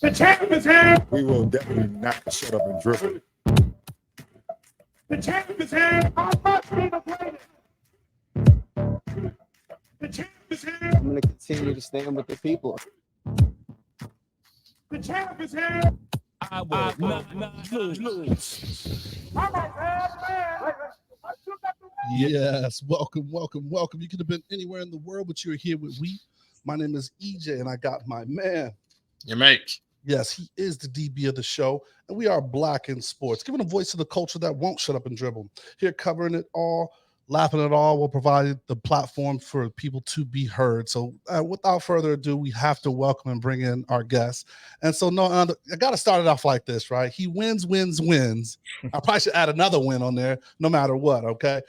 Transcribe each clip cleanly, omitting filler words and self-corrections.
The champ is here. We will definitely not shut up and dribble. The champ is here. I must be the greatest. The champ is here. I'm going to continue to stand with the people. The champ is here. I will not lose. Yes, welcome. You could have been anywhere in the world, but you're here with we. My name is EJ, and I got my man. Your mate. Yes, he is the DB of the show, and we are Black in Sports, giving a voice to the culture that won't shut up and dribble. Here covering it all, laughing at all, will provide the platform for people to be heard. So without further ado, we have to welcome and bring in our guest. And so I got to start it off like this, right? He wins. I probably should add another win on there, no matter what, okay?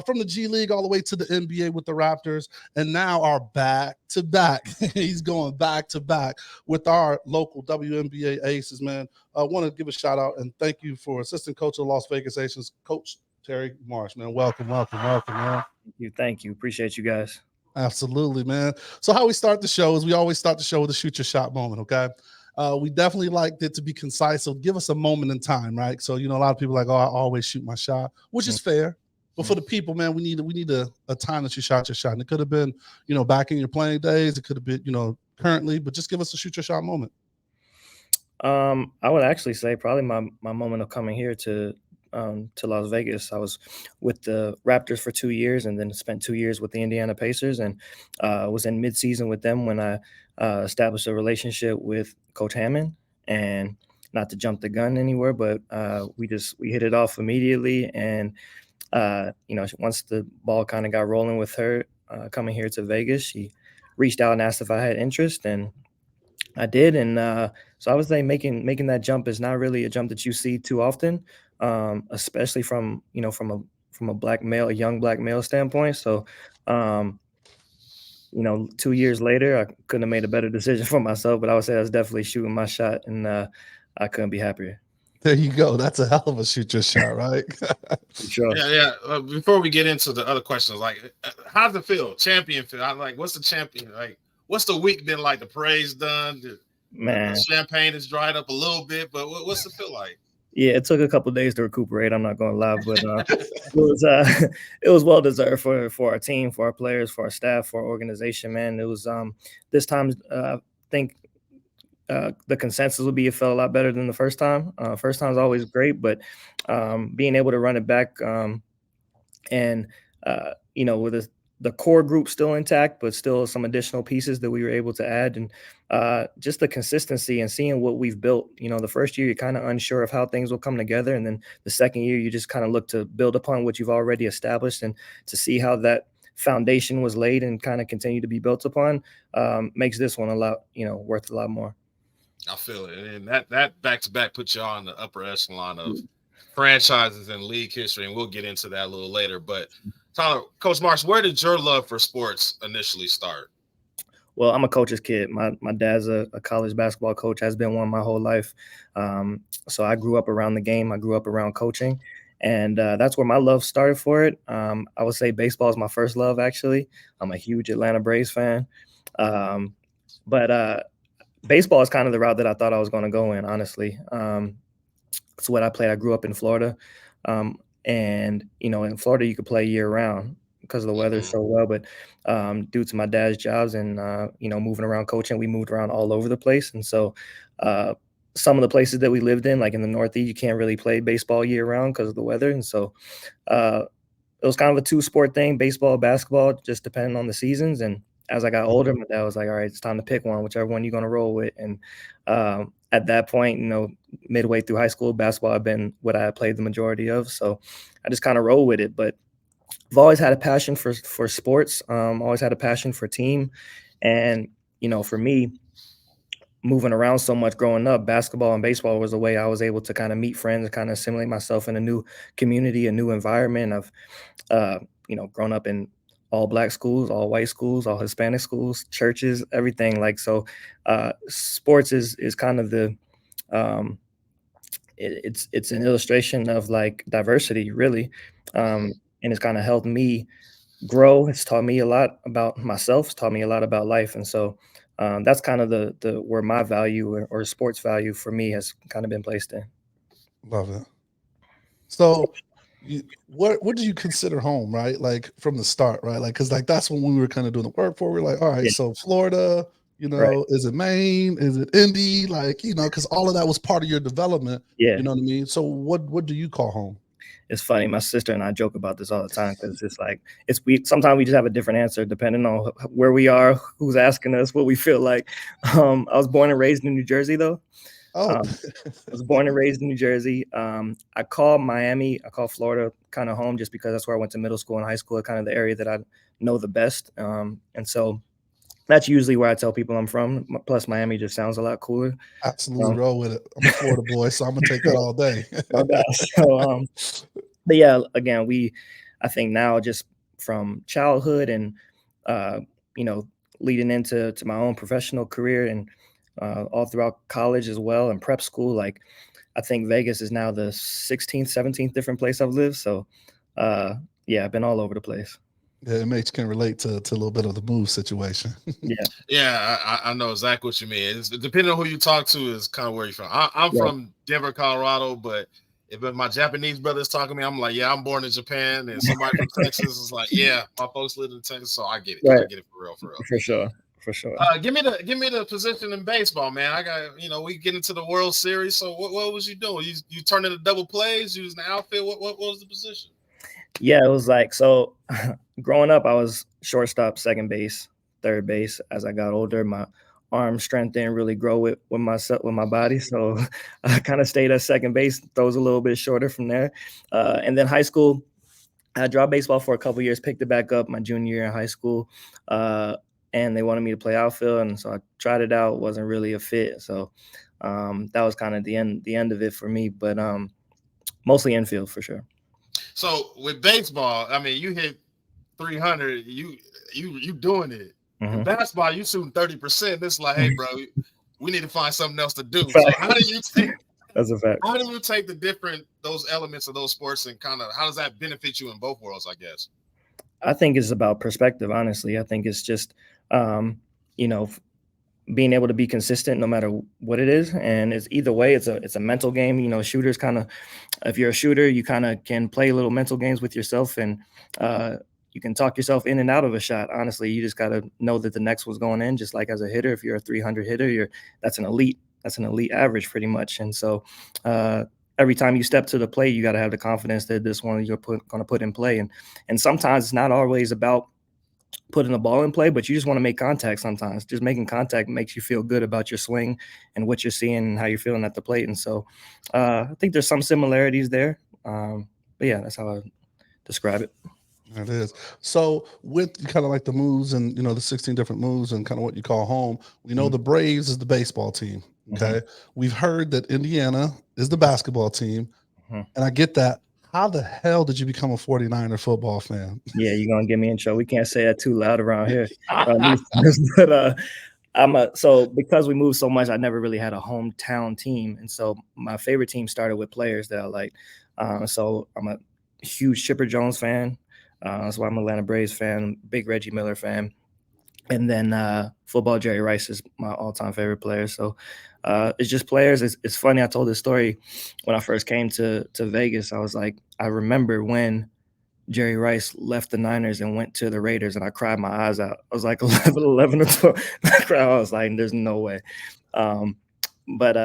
From the G League all the way to the NBA with the Raptors, and now our back-to-back. He's going back-to-back with our local WNBA aces, man. I want to give a shout-out and thank you for assistant coach of the Las Vegasaces, Coach Terry Marsh, man. Welcome, man. Thank you. Appreciate you guys. Absolutely, man. So how we start the show is we always start the show with a shoot your shot moment, okay? We definitely like it to be concise, so give us a moment in time, right? So, a lot of people are like, oh, I always shoot my shot, which is fair. But for the people, man, we need a time that you shot your shot. And it could have been, back in your playing days. It could have been, currently, but just give us a shoot your shot moment. I would actually say probably my moment of coming here to Las Vegas. I was with the Raptors for 2 years and then spent 2 years with the Indiana Pacers, and was in midseason with them when I established a relationship with Coach Hammond. And not to jump the gun anywhere, but we hit it off immediately. And once the ball kind of got rolling with her coming here to Vegas, she reached out and asked if I had interest, and I did. And so I would say making that jump is not really a jump that you see too often. Especially from a young black male standpoint. So, 2 years later, I couldn't have made a better decision for myself, but I would say I was definitely shooting my shot, and I couldn't be happier. There you go. That's a hell of a shoot your shot, right? Sure. Yeah. Before we get into the other questions, like, how's it feel? Champion feel? What's the champion? Like, what's the week been like? The parade's done. Man, the champagne has dried up a little bit, but what's it feel like? Yeah, it took a couple of days to recuperate. I'm not going to lie, but it was well deserved for our team, for our players, for our staff, for our organization. Man, it was this time. I think the consensus would be it felt a lot better than the first time. First time is always great, but being able to run it back, and with the core group still intact, but still some additional pieces that we were able to add, and just the consistency and seeing what we've built. The first year you're kind of unsure of how things will come together, and then the second year you just kind of look to build upon what you've already established, and to see how that foundation was laid and kind of continue to be built upon makes this one a lot, worth a lot more. I feel it, and that back-to-back puts you on the upper echelon of franchises in league history, and we'll get into that a little later, but. Tyler, Coach Marsh, where did your love for sports initially start? Well, I'm a coach's kid. My dad's a college basketball coach, has been one my whole life. So I grew up around the game. I grew up around coaching, and that's where my love started for it. I would say baseball is my first love, actually. I'm a huge Atlanta Braves fan. But baseball is kind of the route that I thought I was going to go in, honestly. It's what I played. I grew up in Florida. And, in Florida, you could play year round because of the weather so well. But due to my dad's jobs and, moving around coaching, we moved around all over the place. And so some of the places that we lived in, like in the Northeast, you can't really play baseball year round because of the weather. And so it was kind of a two-sport thing, baseball, basketball, just depending on the seasons. And as I got older, my dad was like, all right, it's time to pick one, whichever one you're going to roll with. And at that point, midway through high school, basketball had been what I had played the majority of. So I just kind of roll with it. But I've always had a passion for sports, always had a passion for team. And, for me, moving around so much growing up, basketball and baseball was the way I was able to kind of meet friends and kind of assimilate myself in a new community, a new environment. I've, grown up in all Black schools, all white schools, all Hispanic schools, churches, everything. So sports is kind of the it's an illustration of like diversity, really. And it's kind of helped me grow. It's taught me a lot about myself. It's taught me a lot about life. And so that's kind of the where my value or sports value for me has kind of been placed in. Love it. So, what do you consider home, right? Like from the start, right? Like, because like that's when we were kind of doing the work for. We're like, all right, Yeah. so Florida, Right. is it Maine? Is it Indy? Like, because all of that was part of your development. Yeah. You know what I mean? So, what do you call home? It's funny. My sister and I joke about this all the time because it's like sometimes we just have a different answer depending on where we are, who's asking us, what we feel like. I was born and raised in New Jersey, though. Oh, I was born and raised in New Jersey. I call Florida kind of home just because that's where I went to middle school and high school, kind of the area that I know the best. And so that's usually where I tell people I'm from. Plus, Miami just sounds a lot cooler. absolutely roll with it. I'm a Florida boy, so I'm gonna take that all day. No doubt. So, but yeah, again, I think now just from childhood and leading into my own professional career and all throughout college as well and prep school, like I think Vegas is now the 16th, 17th different place I've lived. So yeah, I've been all over the place. Yeah, it makes can relate to a little bit of the move situation. Yeah, I know exactly what you mean. It's depending on who you talk to is kind of where you're from. I'm from Denver, Colorado, but if my Japanese brother's talking to me, I'm like, yeah, I'm born in Japan, and somebody from Texas is like, yeah, my folks live in Texas, so I get it. Right. I get it for real. For sure. Give me the position in baseball, man. I got we get into the World Series. So what was you doing? You turned into double plays, using the outfield. What was the position? Yeah, it was like, so growing up, I was shortstop, second base, third base. As I got older, my arm strength didn't really grow with my body. So I kind of stayed at second base, throws a little bit shorter from there. And then high school, I dropped baseball for a couple years, picked it back up my junior year in high school. And they wanted me to play outfield. And so I tried it out, wasn't really a fit. So that was kind of the end of it for me, but mostly infield for sure. So with baseball, I mean, you hit 300, you doing it. Mm-hmm. In basketball, you shooting 30%. It's like, hey, bro, we need to find something else to do. So how do you take? That's a fact. How do you take those elements of those sports and kind of how does that benefit you in both worlds? I guess. I think it's about perspective. Honestly, I think it's just being able to be consistent no matter what it is. And it's either way, it's a mental game. Shooters kind of, if you're a shooter, you kind of can play little mental games with yourself and you can talk yourself in and out of a shot. Honestly, you just got to know that the next one's going in, just like as a hitter. If you're a 300 hitter, that's an elite average pretty much. And so every time you step to the plate, you got to have the confidence that this one you're going to put in play. And sometimes it's not always about putting the ball in play, but you just want to make contact sometimes. Just making contact makes you feel good about your swing and what you're seeing and how you're feeling at the plate. And so I think there's some similarities there. But yeah, that's how I describe it. It is. So with kind of like the moves and, the 16 different moves and kind of what you call home, we know the Braves is the baseball team. Okay. We've heard that Indiana is the basketball team. And I get that. How the hell did you become a 49er football fan? Yeah, you're going to get me in trouble. We can't say that too loud around here. But so because we moved so much, I never really had a hometown team. And so my favorite team started with players that I like. So I'm a huge Chipper Jones fan. That's why I'm an Atlanta Braves fan, big Reggie Miller fan. And then football, Jerry Rice is my all-time favorite player. So it's just players. It's funny. I told this story when I first came to Vegas. I was like, I remember when Jerry Rice left the Niners and went to the Raiders, and I cried my eyes out. I was like 11 or 12. I was like, there's no way. But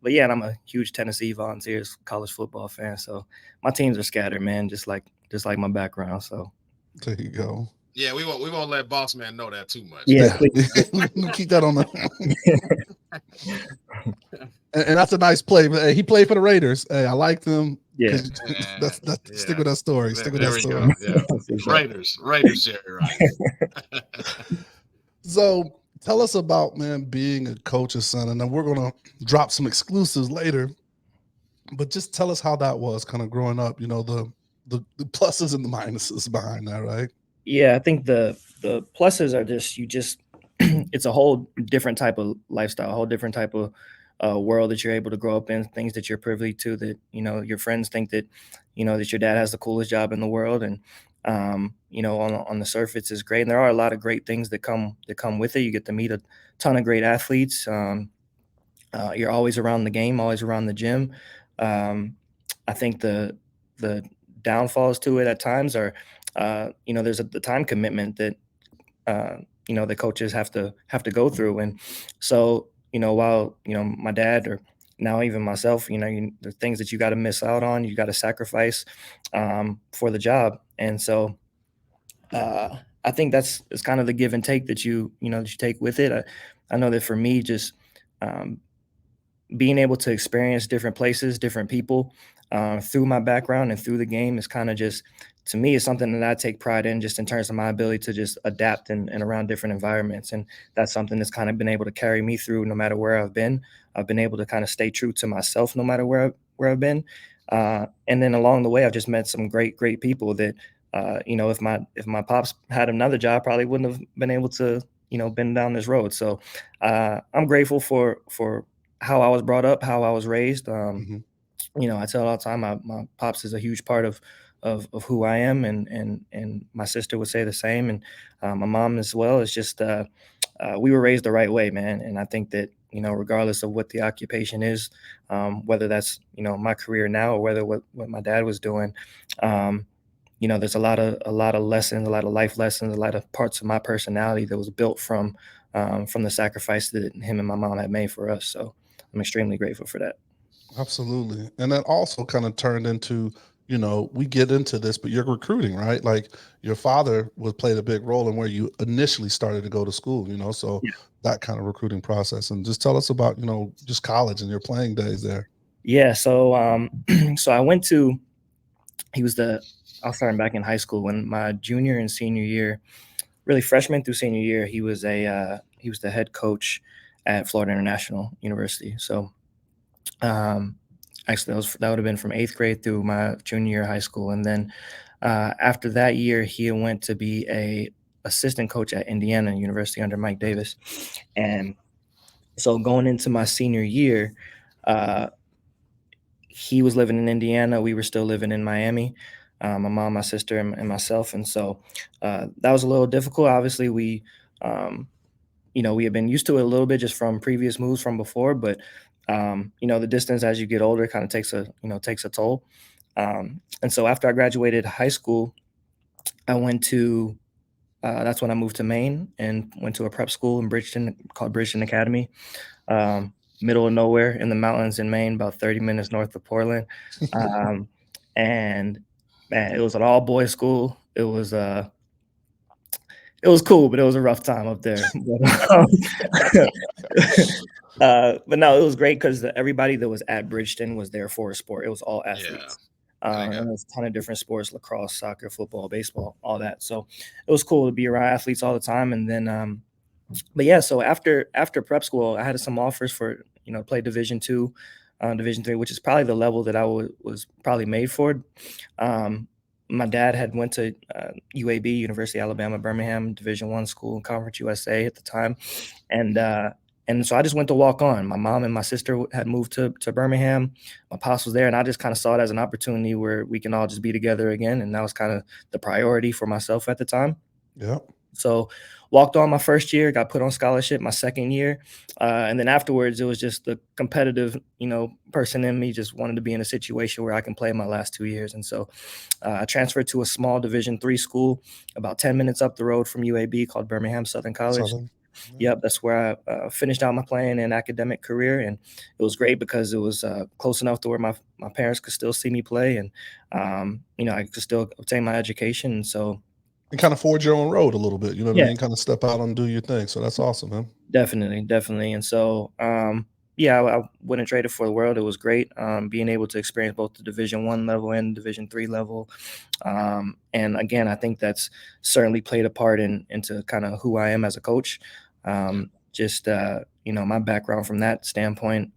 yeah, and I'm a huge Tennessee Volunteers college football fan. So my teams are scattered, man, just like my background. So there you go. Yeah, we won't let Boss Man know that too much. Yeah, keep that on the. And that's a nice play. Hey, he played for the Raiders. Hey, I liked him. Yeah, stick with that story. Stick with that story. Yeah. Raiders, Jerry Rice. So tell us about, man, being a coach's son, and then we're gonna drop some exclusives later. But just tell us how that was, kind of growing up. The pluses and the minuses behind that, right? Yeah, I think the pluses are just it's a whole different type of lifestyle, a whole different type of world that you're able to grow up in, things that you're privy to that, your friends think that, that your dad has the coolest job in the world. And on the surface is great. And there are a lot of great things that come with it. You get to meet a ton of great athletes. You're always around the game, always around the gym. I think the downfalls to it at times are, there's the time commitment that the coaches have to go through. And so, while my dad, or now even myself, the things that you got to miss out on, you got to sacrifice for the job. And so I think it's kind of the give and take that you take with it. I know that for me, just being able to experience different places, different people through my background and through the game is kind of just, to me, is something that I take pride in, just in terms of my ability to just adapt and around different environments. And that's something that's kind of been able to carry me through no matter where I've been. I've been able to kind of stay true to myself no matter where I've been. And then along the way, I've just met some great people that, if my pops had another job, probably wouldn't have been able to, been down this road. So I'm grateful for how I was brought up, how I was raised. Mhm. I tell all the time, my pops is a huge part of who I am, and my sister would say the same, and my mom as well. It's just we were raised the right way, man. And I think that regardless of what the occupation is, whether that's my career now or whether what my dad was doing, there's a lot of lessons, a lot of life lessons, a lot of parts of my personality that was built from the sacrifice that him and my mom had made for us. So I'm extremely grateful for that. Absolutely. And that also kind of turned into, we get into this, but you're recruiting, right? Like your father played a big role in where you initially started to go to school, so Yeah. that kind of recruiting process. And just tell us about, just college and your playing days there. Yeah. So so I went to I'll start back in high school. When my junior and senior year, really freshman through senior year, he was the head coach at Florida International University. So actually that would have been from 8th grade through my junior year of high school. And then after that year, he went to be a assistant coach at Indiana University under Mike Davis. And so going into my senior year, he was living in Indiana. We were still living in Miami. My mom, my sister, and myself. And so that was a little difficult. Obviously, we had been used to it a little bit just from previous moves from before, but the distance as you get older kind of takes a toll. And so after I graduated high school, I went to that's when I moved to Maine and went to a prep school in Bridgeton called Bridgeton Academy. Middle of nowhere in the mountains in Maine, about 30 minutes north of Portland. And man, it was an all boys school. It was cool, but it was a rough time up there. But no, it was great because everybody that was at Bridgeton was there for a sport. It was all athletes. And there was a ton of different sports: lacrosse, soccer, football, baseball, all that. So it was cool to be around athletes all the time. And then, but yeah, so after prep school, I had some offers for play Division II, Division III, which is probably the level that I was probably made for. My dad had went to UAB, University of Alabama, Birmingham, Division I school in Conference USA at the time, and so I just went to walk on. My mom and my sister had moved to Birmingham. My pops was there, and I just kind of saw it as an opportunity where we can all just be together again, and that was kind of the priority for myself at the time. Yeah. So walked on my first year, got put on scholarship my second year. And then afterwards, it was just the competitive, person in me just wanted to be in a situation where I can play my last 2 years. And so I transferred to a small Division III school about 10 minutes up the road from UAB called Birmingham Southern College. Southern. Yep, that's where I finished out my playing and academic career. And it was great because it was close enough to where my parents could still see me play. And, I could still obtain my education. And so And kind of forge your own road a little bit, you know what I Yeah. mean? Kind of step out and do your thing. So that's awesome, man. Definitely. And so, I wouldn't trade it for the world. It was great being able to experience both the Division I level and Division III level. And again, I think that's certainly played a part into kind of who I am as a coach. My background from that standpoint,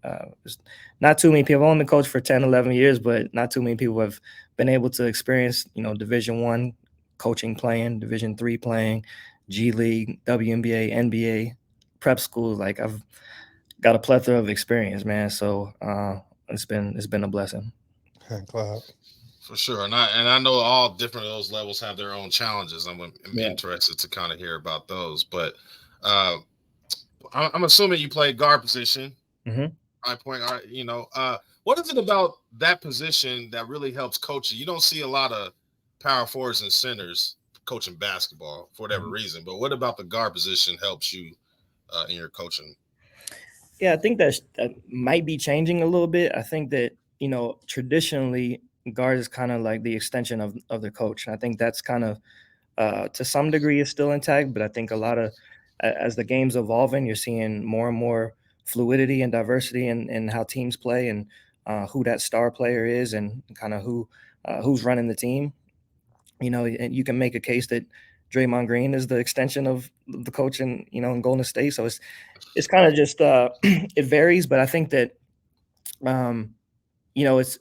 not too many people. I've only been coached for 10, 11 years, but not too many people have been able to experience, Division I coaching, playing, Division III playing, G League, WNBA, NBA, prep schools. Like I've got a plethora of experience, man. So it's been a blessing. Hand clap. For sure. And I know all different of those levels have their own challenges. I'm Yeah. interested to kind of hear about those. But I'm assuming you play guard position. Mhm. High point guard, what is it about that position that really helps coaching? You don't see a lot of power forwards and centers coaching basketball for whatever reason. But what about the guard position helps you in your coaching? Yeah, I think that might be changing a little bit. I think that, traditionally guard is kind of like the extension of the coach. And I think that's kind of to some degree is still intact, but I think a lot of as the game's evolving, you're seeing more and more fluidity and diversity in how teams play and who that star player is and kind of who's running the team. And you can make a case that Draymond Green is the extension of the coach in Golden State. So it's kind of just it varies, but I think that it's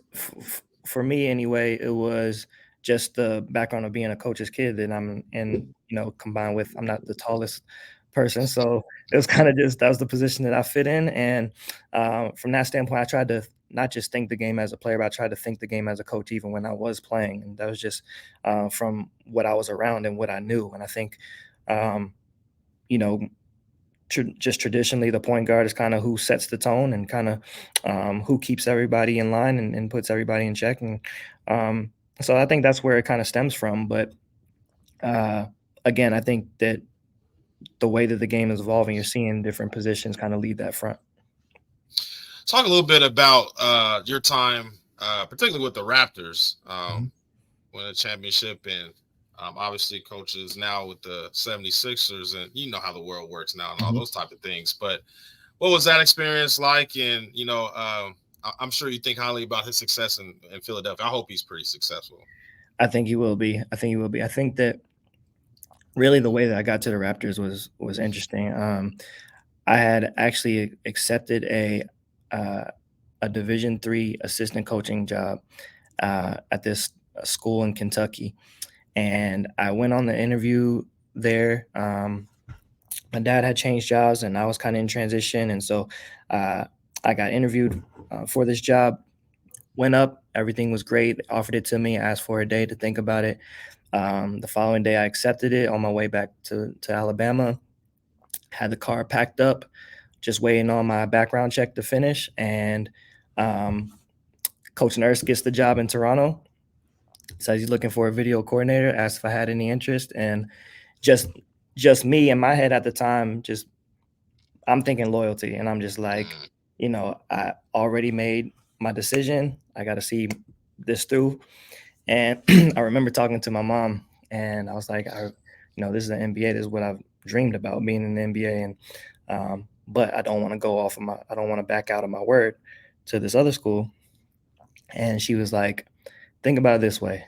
for me anyway. It was just the background of being a coach's kid that I'm in, combined with I'm not the tallest person, so it was kind of just that was the position that I fit in. And from that standpoint, I tried to not just think the game as a player, but I tried to think the game as a coach, even when I was playing. And that was just from what I was around and what I knew. And I think, you know, just traditionally, the point guard is kind of who sets the tone and kind of who keeps everybody in line and puts everybody in check. And so I think that's where it kind of stems from. But again, I think that the way that the game is evolving, you're seeing different positions kind of lead that front. Talk a little bit about your time, particularly with the Raptors, winning a championship, and obviously coaches now with the 76ers, and you know how the world works now and all those type of things. But what was that experience like? And, I'm sure you think highly about his success in Philadelphia. I hope he's pretty successful. I think he will be. I think that really the way that I got to the Raptors was interesting. I had actually accepted a Division III assistant coaching job at this school in Kentucky, and I went on the interview there. My dad had changed jobs, and I was kind of in transition, and so I got interviewed for this job. Went up, everything was great. They offered it to me. I asked for a day to think about it. The following day, I accepted it on my way back to Alabama. Had the car packed up, just waiting on my background check to finish. And Coach Nurse gets the job in Toronto. Says he's looking for a video coordinator. Asked if I had any interest, and just me in my head at the time, I'm thinking loyalty, and I'm just like, I already made my decision. I got to see this through. And I remember talking to my mom, and I was like, this is the NBA. This is what I've dreamed about, being in the NBA. And but I don't want to I don't want to back out of my word to this other school. And she was like, think about it this way.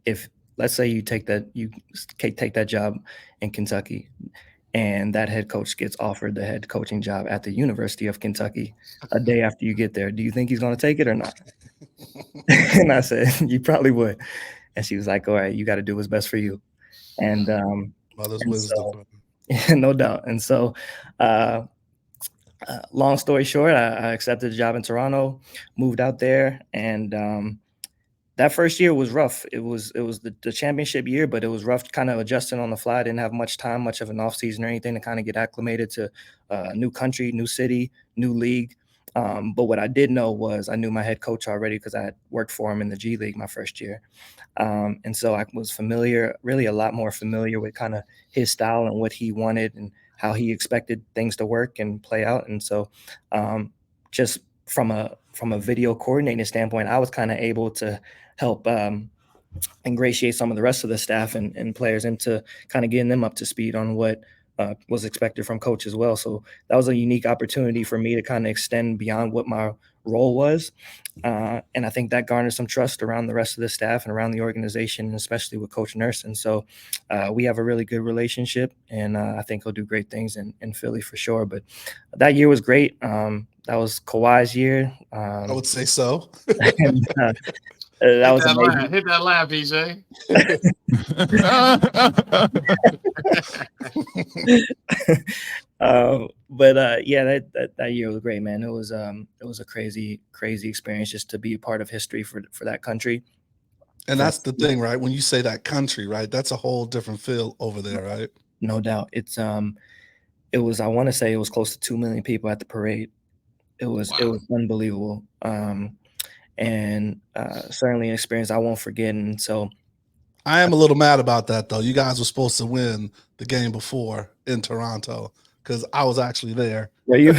If let's say you take that job in Kentucky, and that head coach gets offered the head coaching job at the University of Kentucky a day after you get there, do you think he's going to take it or not? And I said, you probably would. And she was like, all right, you got to do what's best for you. And Mother's wisdom. So, no doubt. And so long story short, I accepted a job in Toronto, moved out there, and that first year was rough. It was the championship year, but it was rough kind of adjusting on the fly. I didn't have much time, much of an off season or anything to kind of get acclimated to a new country, new city, new league. But what I did know was I knew my head coach already because I had worked for him in the G League my first year. And so I was really a lot more familiar with kind of his style and what he wanted and how he expected things to work and play out. And so just from a video coordinating standpoint, I was kind of able to help ingratiate some of the rest of the staff and players into kind of getting them up to speed on what was expected from coach as well. So that was a unique opportunity for me to kind of extend beyond what my role was. And I think that garnered some trust around the rest of the staff and around the organization, and especially with Coach Nurse. And so we have a really good relationship, and I think he'll do great things in Philly for sure. But that year was great. That was Kawhi's year. I would say so. And, that was amazing. Hit that laugh, EJ. But that year was great, man. It was a crazy experience just to be a part of history for that country. And that's the thing, right? When you say that country, right? That's a whole different feel over there, right? No doubt. It was, I want to say it was close to 2 million people at the parade. It was unbelievable. And certainly an experience I won't forget. And so I am a little mad about that, though. You guys were supposed to win the game before in Toronto because I was actually there. Were you?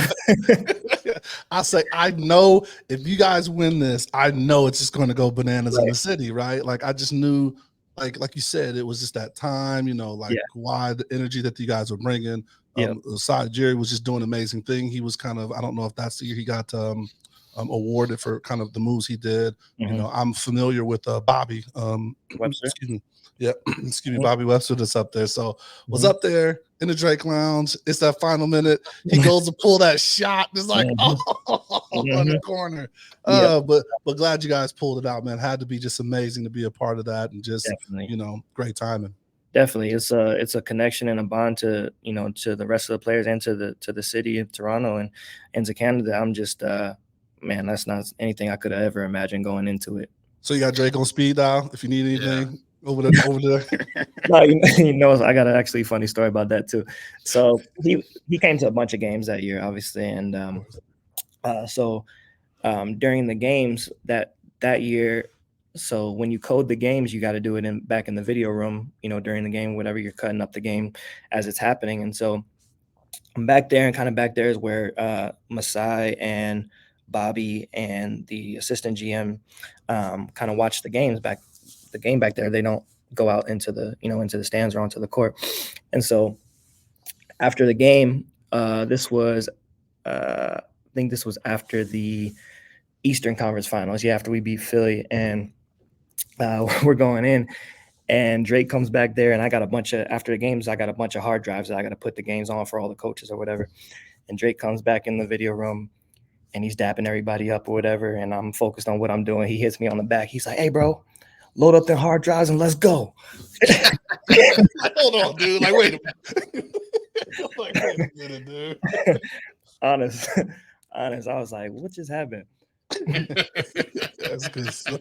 I say, I know if you guys win this, I know it's just going to go bananas in the city, right? Like I just knew, like you said, it was just that time, why the energy that you guys were bringing. Aside, Jerry was just doing an amazing thing. He was kind of, I don't know if that's the year he got awarded for kind of the moves he did. I'm familiar with Bobby Webster. Excuse me. Yeah, excuse me, Bobby Webster that's up there. So was up there in the Drake Lounge. It's that final minute. He goes to pull that shot. It's like on the corner. But glad you guys pulled it out, man. Had to be just amazing to be a part of that and just great timing. Definitely, it's a connection and a bond to to the rest of the players and to the city of Toronto and to Canada. I'm just man, that's not anything I could have ever imagined going into it. So you got Drake on speed dial if you need anything over there. No, I got an actually funny story about that too. So he came to a bunch of games that year, obviously, and during the games that year. So when you code the games, you got to do it back in the video room, during the game, whatever you're cutting up the game as it's happening. And so I'm back there, and kind of back there is where Masai and Bobby and the assistant GM kind of watch the game back there. They don't go out into the into the stands or onto the court. And so after the game, this was I think this was after the Eastern Conference Finals. Yeah, after we beat Philly, and we're going in, and Drake comes back there, and after the games, I got a bunch of hard drives that I got to put the games on for all the coaches or whatever. And Drake comes back in the video room, and he's dapping everybody up or whatever, and I'm focused on what I'm doing. He hits me on the back. He's like, "Hey, bro, load up the hard drives and let's go." Hold on, dude. Like, wait a minute, dude. Honest. I was like, what just happened? That's good stuff.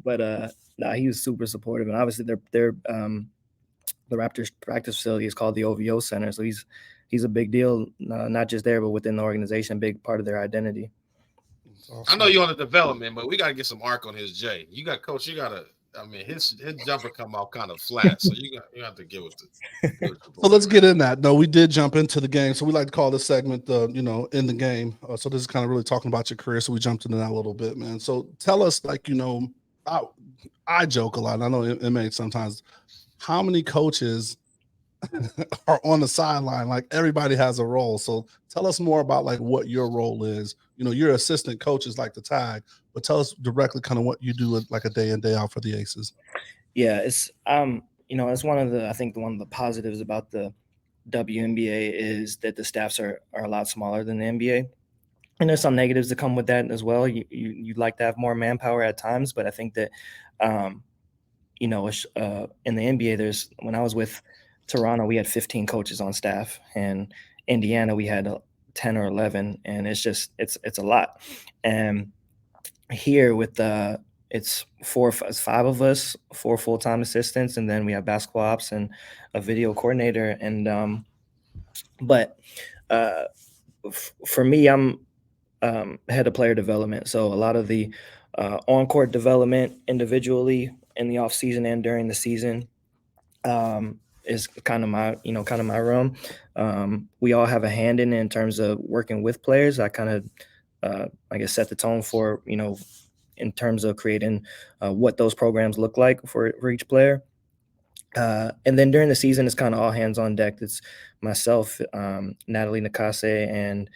But he was super supportive, and obviously they're the Raptors practice facility is called the OVO Center, so he's a big deal, not just there but within the organization, big part of their identity. Awesome. I know you're on the development, but we got to get some arc on his J. You got coach. You got to. I mean, his jumper come out kind of flat, so you have to get with it. So let's get in that. No, we did jump into the game, so we like to call this segment in the game. So this is kind of really talking about your career. So we jumped into that a little bit, man. So tell us, I joke a lot. And I know inmates sometimes. How many coaches are on the sideline? Like everybody has a role. So tell us more about what your role is. Your assistant coaches like to tag, but tell us directly kind of what you do a day in, day out for the Aces. Yeah, it's it's one of the positives about the WNBA is that the staffs are a lot smaller than the NBA. And there's some negatives that come with that as well. You'd like to have more manpower at times, but I think that in the NBA, when I was with Toronto, we had 15 coaches on staff, and Indiana we had 10 or 11, and it's a lot. And here with it's 5 of us, 4 full-time assistants, and then we have basketball ops and a video coordinator. And for me, I'm head of player development, so a lot of the on-court development individually in the off season and during the season is kind of my realm. We all have a hand in terms of working with players. I kind of set the tone for in terms of creating what those programs look like for each player. And then during the season, it's kind of all hands on deck. It's myself, Natalie Nakase, and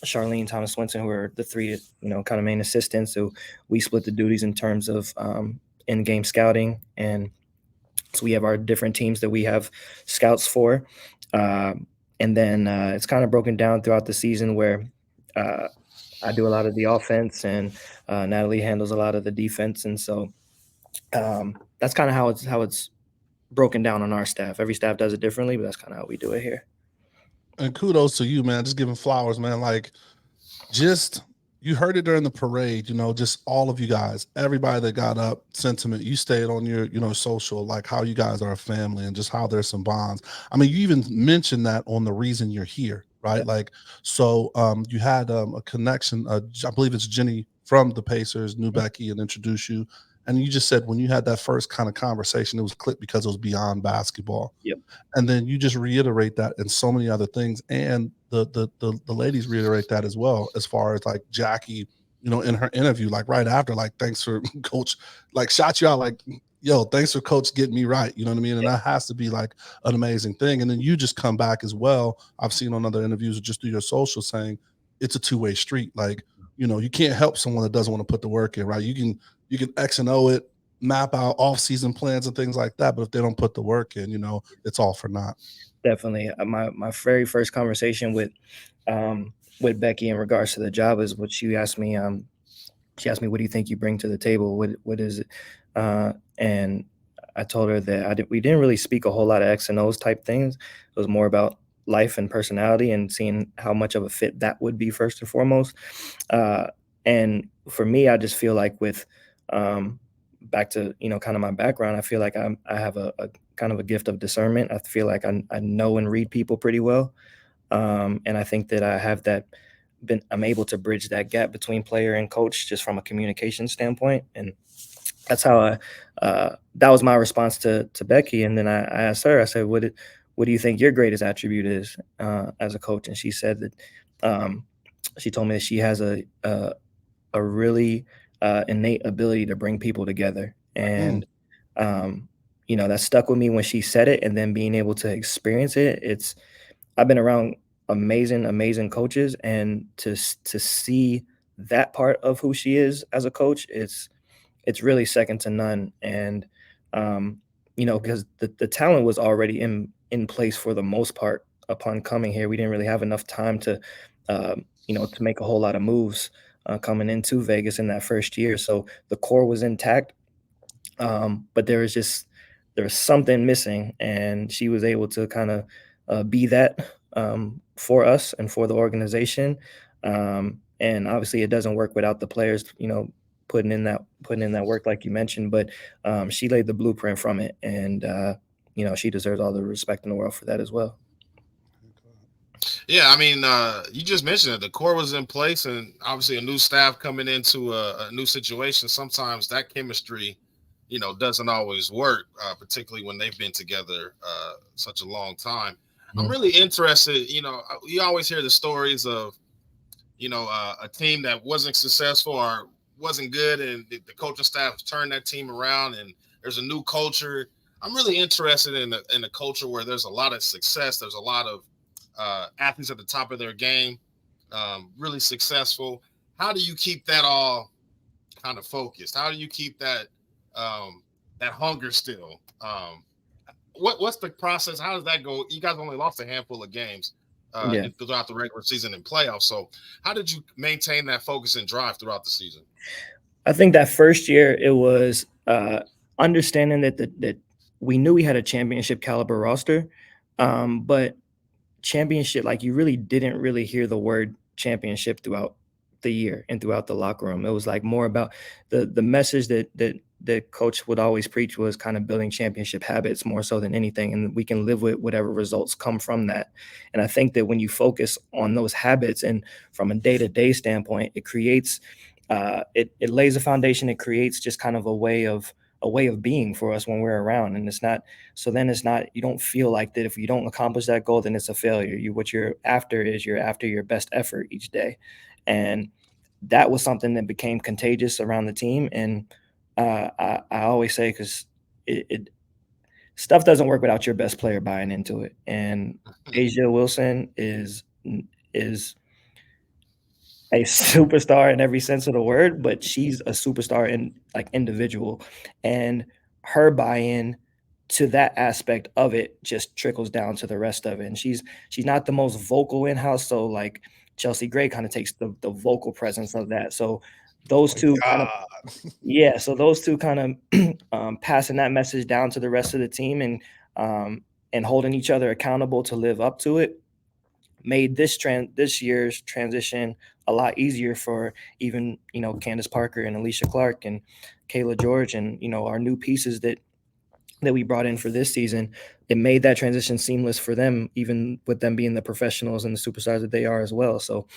Charlene Thomas Swinson, who are the 3 kind of main assistants. So we split the duties in terms of in-game scouting, and so we have our different teams that we have scouts for. And then it's kind of broken down throughout the season where I do a lot of the offense, and Natalie handles a lot of the defense. And so that's kind of how it's broken down on our staff. Every staff does it differently, but that's kind of how we do it here. And kudos to you, man. Just giving flowers, man. You heard it during the parade, just all of you guys, everybody that got up, sentiment. You stayed on your, social, like how you guys are a family and just how there's some bonds. I mean, you even mentioned that on the reason you're here, right? Yeah. Like, so you had a connection. I believe it's Jenny from the Pacers, knew Becky and introduced you. And you just said when you had that first kind of conversation, it was clicked because it was beyond basketball. Yep. And then you just reiterate that in so many other things, and the ladies reiterate that as well, as far as like Jackie, in her interview, like right after, like, thanks for coach, like shot you out, like, yo, thanks for coach getting me right, you know what I mean? And that has to be like an amazing thing. And then you just come back as well. I've seen on other interviews or just through your social saying it's a two-way street. Like, you can't help someone that doesn't want to put the work in, right? You can X and O it, map out off-season plans and things like that, but if they don't put the work in, it's all for naught. Definitely. My very first conversation with Becky in regards to the job is what she asked me. She asked me, "What do you think you bring to the table? What is it?" And I told her that we didn't really speak a whole lot of X and O's type things. It was more about life and personality and seeing how much of a fit that would be first and foremost. And for me, I just feel like with back to kind of my background, I feel like I have a kind of a gift of discernment. I feel like I know and read people pretty well, and I think that I have that. I'm able to bridge that gap between player and coach just from a communication standpoint, and that's how that was my response to Becky. And then I asked her, I said, "What do you think your greatest attribute is as a coach?" And she said that she told me that she has a really innate ability to bring people together. And that stuck with me when she said it, and then being able to experience it. I've been around amazing coaches, and to see that part of who she is as a coach, it's really second to none. And because the talent was already in place for the most part upon coming here. We didn't really have enough time to to make a whole lot of moves coming into Vegas in that first year. So the core was intact, but there was something missing, and she was able to kind of be that for us and for the organization. And obviously, it doesn't work without the players, putting in that work, like you mentioned. But she laid the blueprint from it, and she deserves all the respect in the world for that as well. Yeah, I mean, you just mentioned it. The core was in place, and obviously a new staff coming into a new situation. Sometimes that chemistry, doesn't always work, particularly when they've been together such a long time. I'm really interested. You always hear the stories of, a team that wasn't successful or wasn't good, and the coaching staff turned that team around, and there's a new culture. I'm really interested in a culture where there's a lot of success. There's a lot of athletes at the top of their game, really successful. How do you keep that all kind of focused? How do you keep that that hunger still? What's the process? How does that go? You guys only lost a handful of games throughout the regular season and playoffs. So how did you maintain that focus and drive throughout the season? I think that first year it was understanding that we knew we had a championship caliber roster, but championship, like, you really didn't really hear the word championship throughout the year and throughout the locker room. It was like more about the message that coach would always preach was kind of building championship habits more so than anything, and we can live with whatever results come from that. And I think that when you focus on those habits and from a day-to-day standpoint, it creates it lays a foundation. It creates just kind of a way of being for us when we're around. And it's not, you don't feel like that if you don't accomplish that goal, then it's a failure. What you're after is you're after your best effort each day. And that was something that became contagious around the team. And I always say, because stuff doesn't work without your best player buying into it. And Asia Wilson is a superstar in every sense of the word, but she's a superstar in like individual, and her buy-in to that aspect of it just trickles down to the rest of it. And she's not the most vocal in-house, so like Chelsea Gray kind of takes the vocal presence of that. So those two kind of passing that message down to the rest of the team, and holding each other accountable to live up to it. made this year's transition a lot easier for even, Candace Parker and Alicia Clark and Kayla George and, our new pieces that we brought in for this season. It made that transition seamless for them, even with them being the professionals and the superstars that they are as well. So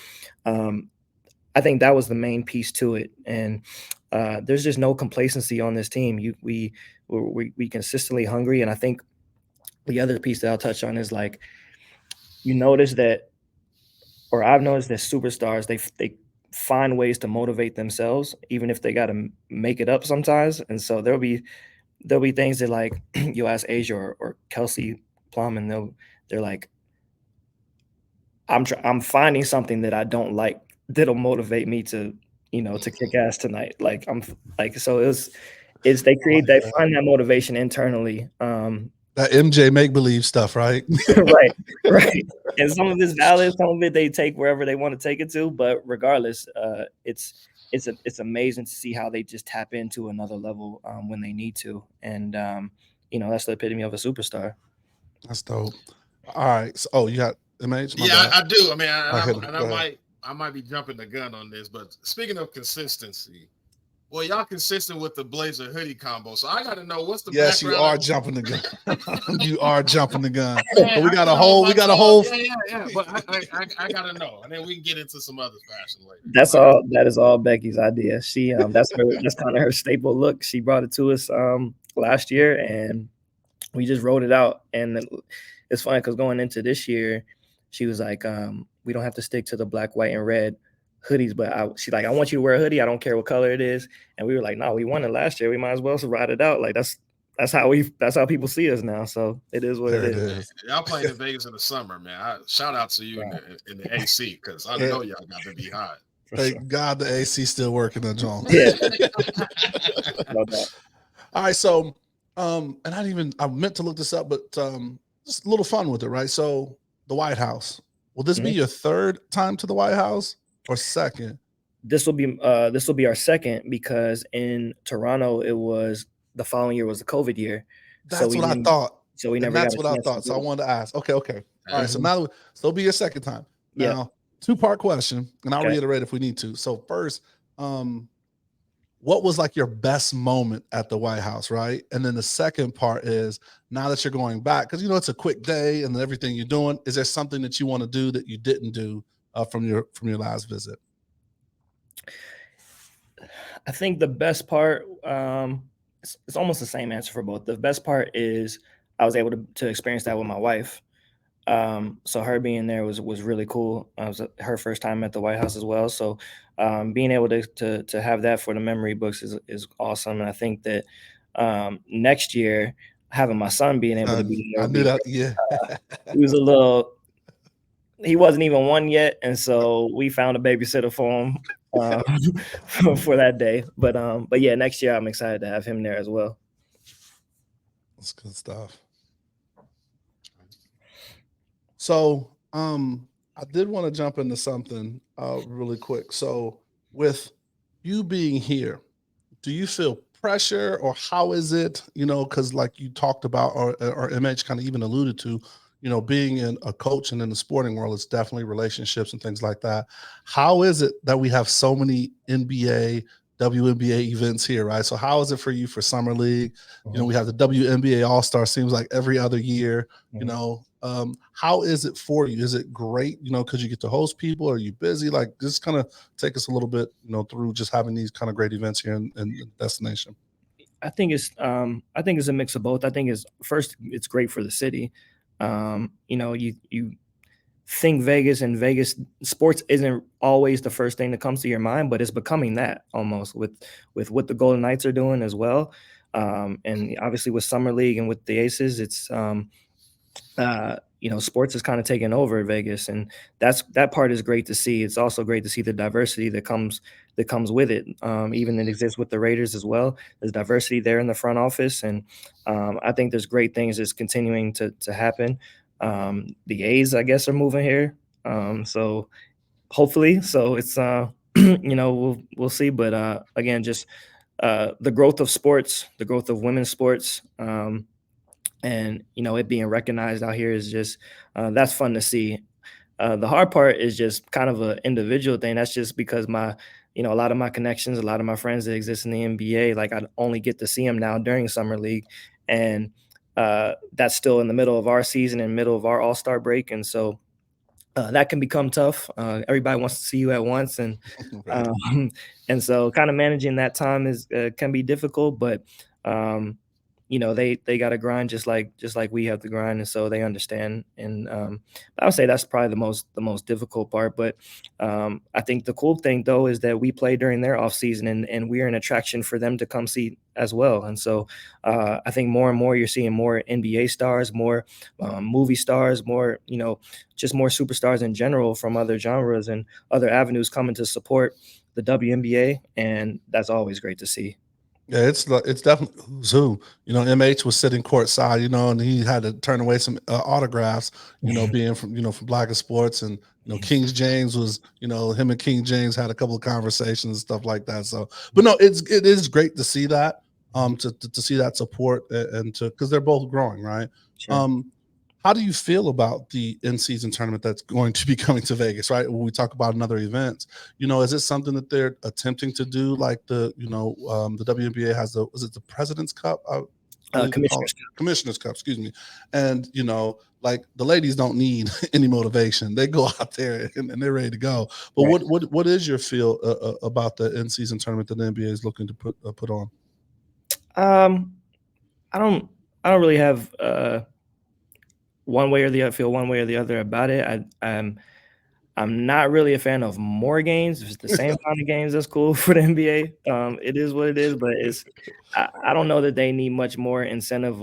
I think that was the main piece to it. And there's just no complacency on this team. We consistently hungry. And I think the other piece that I'll touch on is like, notice that, or I've noticed that superstars, they find ways to motivate themselves, even if they got to make it up sometimes. And so there'll be things that like you'll ask Asia or Kelsey Plum, and they're like, I'm finding something that I don't like that'll motivate me to kick ass tonight. Like so they find that motivation internally. That MJ make believe stuff, right? right. And some of it's valid, some of it they take wherever they want to take it to. But regardless, it's amazing to see how they just tap into another level when they need to. And that's the epitome of a superstar. That's dope. All right. So, you got MH? Yeah, I do. I mean, I might be jumping the gun on this, but speaking of consistency, well, y'all consistent with the blazer hoodie combo. So I got to know what's the Yes, background. you are jumping the gun. You are jumping the gun. Man, But we got a whole. Yeah. But I got to know, and then we can get into some other fashion later. That is all Becky's idea. She that's kind of her staple look. She brought it to us last year, and we just wrote it out. And it's funny because going into this year, she was like, we don't have to stick to the black, white, and red hoodies, but she's like, I want you to wear a hoodie. I don't care what color it is. And we were like, no, we won it last year. We might as well ride it out. Like that's how people see us now. So it is what it is. Y'all playing in Vegas in the summer, man. Shout out to you in the AC, because I know y'all got to be hot. Thank God the AC still working on John. Yeah. All right, so and I meant to look this up, but just a little fun with it, right? So the White House. Will this be your third time to the White House or second? This will be our second, because in Toronto it was the following year was the COVID year. That's what I thought. So we never. That's what I thought. So I wanted to ask. Okay. All right. So now it'll be your second time. Now, two-part question, and I'll reiterate if we need to. So first, what was like your best moment at the White House, right? And then the second part is, now that you're going back, because it's a quick day and everything you're doing, is there something that you want to do that you didn't do from your last visit? I think the best part, it's almost the same answer for both. The best part is I was able to experience that with my wife. So her being there was really cool. It was her first time at the White House as well. So being able to have that for the memory books is awesome. And I think that next year, having my son being able to be there. I knew that. Yeah. He wasn't even one yet. And so we found a babysitter for him for that day. But yeah, next year I'm excited to have him there as well. That's good stuff. So I did want to jump into something really quick. So with you being here, do you feel pressure, or how is it, because like you talked about, or MH kind of even alluded to, being a coach and in the sporting world, it's definitely relationships and things like that. How is it that we have so many NBA, WNBA events here, right? So how is it for you for Summer League? We have the WNBA All-Star, seems like every other year, how is it for you? Is it great, because you get to host people? Are you busy? Like, just kind of take us a little bit, through just having these kind of great events here in the destination. I think it's a mix of both. I think it's great for the city. You think Vegas, and Vegas sports isn't always the first thing that comes to your mind, but it's becoming that almost with what the Golden Knights are doing as well. And obviously with Summer League and with the Aces, it's sports is kind of taking over Vegas, and that part is great to see. It's also great to see the diversity that comes with it. Even that exists with the Raiders as well. There's diversity there in the front office, and I think there's great things that's continuing to happen. The A's, I guess, are moving here, so hopefully. So it's we'll see. But again, just the growth of sports, the growth of women's sports. And it being recognized out here is just that's fun to see. The hard part is just kind of an individual thing. That's just because a lot of my connections, a lot of my friends that exist in the NBA, like I only get to see them now during summer league, and that's still in the middle of our season and middle of our All-Star break, and so that can become tough. Everybody wants to see you at once, and Right. and so kind of managing that time is can be difficult, but they got to grind just like we have to grind, and so they understand. And I would say that's probably the most difficult part. But I think the cool thing though is that we play during their off season, and we're an attraction for them to come see as well. And so I think more and more you're seeing more NBA stars, more movie stars, more just more superstars in general from other genres and other avenues coming to support the WNBA, and that's always great to see. Yeah, it's definitely who's who. MH was sitting courtside, and he had to turn away some autographs, being from Black and Sports, and King James was, him and King James had a couple of conversations and stuff like that. So, but no, it is great to see that, to see that support and to because they're both growing, right? Sure. How do you feel about the in-season tournament that's going to be coming to Vegas, right? When we talk about another event, is it something that they're attempting to do like the WNBA has was it the President's Cup? Commissioner's Cup, excuse me. And, like the ladies don't need any motivation. They go out there and they're ready to go. But Right. what is your feel about the in-season tournament that the NBA is looking to put on? I don't really have one way or the other, feel one way or the other about it. I'm not really a fan of more games. If it's the same kind of games, that's cool for the NBA. It is what it is, but I don't know that they need much more incentive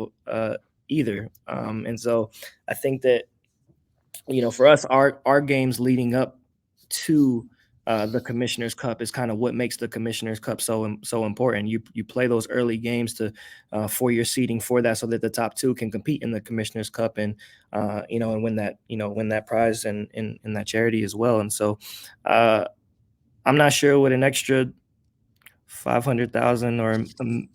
either. And so I think that for us, our games leading up to the Commissioner's Cup is kind of what makes the Commissioner's Cup so important. You play those early games for your seeding for that, so that the top two can compete in the Commissioner's Cup and and win that prize and in that charity as well. And so I'm not sure what an extra 500,000 or a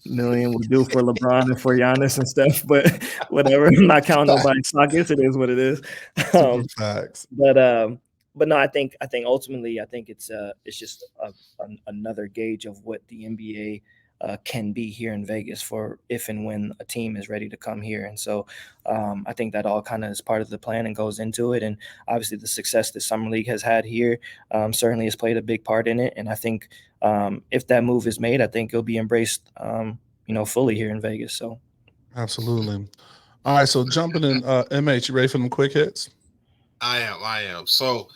million would do for LeBron and for Giannis and stuff, but whatever. I'm not counting nobody's pockets. It is what it is. Super facts. But no, I think ultimately, I think it's just another gauge of what the NBA can be here in Vegas for if and when a team is ready to come here. And so I think that all kind of is part of the plan and goes into it. And obviously the success that Summer League has had here certainly has played a big part in it. And I think if that move is made, I think it'll be embraced, fully here in Vegas. So absolutely. All right, so jumping in, MH, you ready for them quick hits? I am. So,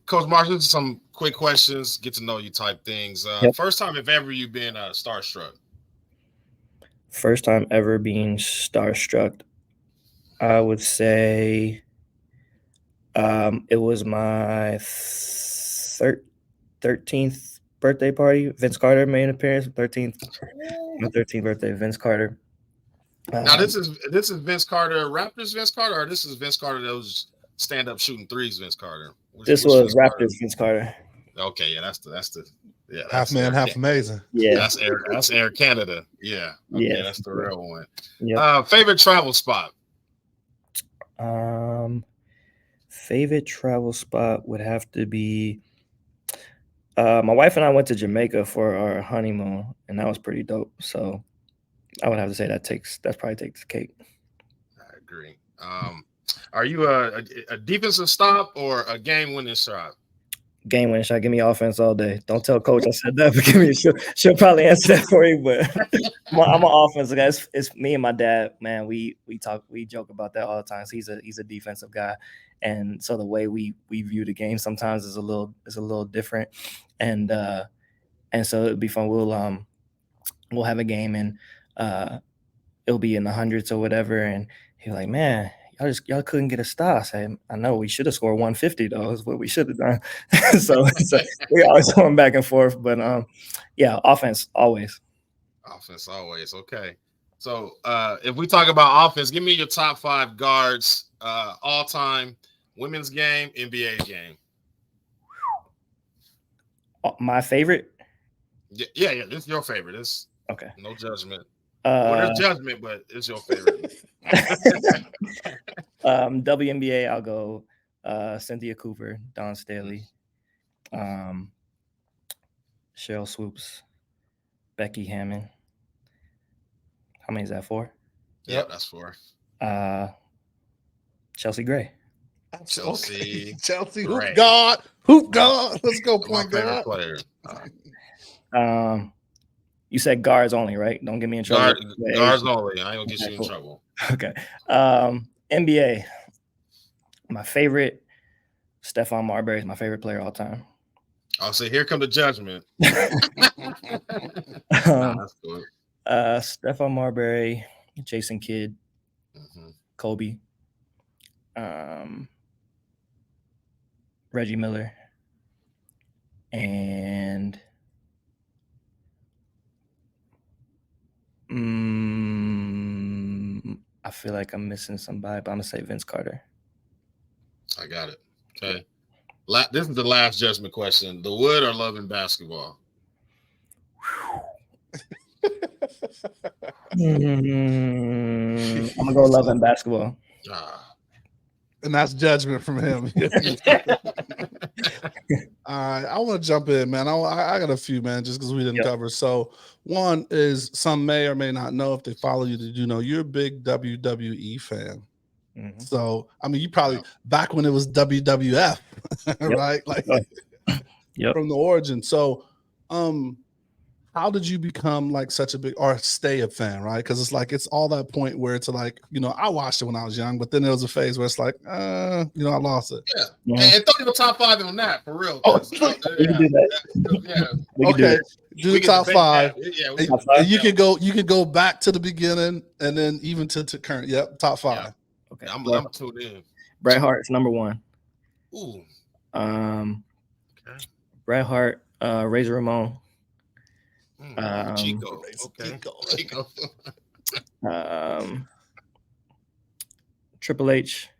Coach Marsh, this is some quick questions, get to know you type things. Yep. First time, if ever, you've been starstruck? First time ever being starstruck, I would say it was my 13th birthday party. Vince Carter made an appearance. My 13th birthday, Vince Carter. Now this is Vince Carter, Raptors Vince Carter, or this is Vince Carter that was stand up shooting threes Vince Carter? This was Raptors Vince Carter. Okay, yeah, that's the half man, half amazing. Yeah, that's Air Canada. Yeah, okay, yeah, that's the real one. Yeah. Favorite travel spot? Favorite travel spot would have to be my wife and I went to Jamaica for our honeymoon, and that was pretty dope. So I would have to say that probably takes the cake. I agree. Are you a defensive stop or a game-winning shot? Game-winning shot. Give me offense all day. Don't tell Coach I said that, but give me. She'll probably answer that for you. But I'm an offensive guy. It's me and my dad. Man, we joke about that all the time. So he's a defensive guy, and so the way we view the game sometimes is a little different, and so it'd be fun. We'll have a game and it'll be in the hundreds or whatever, and he's like, man, y'all couldn't get a stop. I say, I know, we should have scored 150 though, is what we should have done. so we always going back and forth, but yeah, offense always. Okay. So if we talk about offense, give me your top 5 guards all time, women's game, NBA game. My favorite? Yeah, this is your favorite. It's okay. No judgment. There's judgment, but it's your favorite. WNBA, I'll go Cynthia Cooper, Dawn Staley, Cheryl Swoops, Becky Hammond. How many is that? 4? Yeah, that's 4. Chelsea Gray. Chelsea. Okay. Chelsea, Gray. hoop god. Hoop god. Let's go, My point favorite guard. player. You said guards only, right? Don't get me in trouble. Guards only. I ain't gonna get you in trouble. Okay. NBA. My favorite, Stephon Marbury is my favorite player of all time. I'll say, here come the judgment. That's good. Stephon Marbury, Jason Kidd, Kobe, Reggie Miller, and I feel like I'm missing somebody, but I'm gonna say Vince Carter. I got it. Okay. This is the last judgment question. The wood or love in basketball? I'm gonna go love in basketball. And that's judgment from him. All right, I want to jump in, man. I got a few, man, just because we didn't cover. So one is, some may or may not know, if they follow you, did you know you're a big WWE fan? So, I mean, you probably, back when it was WWF, right? Like from the origin. So, how did you become like such a big, or stay a fan, right? Because it's like, it's all that point where it's like, you know, I watched it when I was young, but then there was a phase where it's like, you know, I lost it. Yeah. And throw your top 5 on that, for real. We can do that. Okay. Do the top 5. Yeah, and you can go back to the beginning and then even to current. Yep, top 5. Yeah. Okay. I'm tuned in. Bret Hart's number 1. Ooh. Bret Hart, Razor Ramon. Chico. Okay. Chico. Triple H.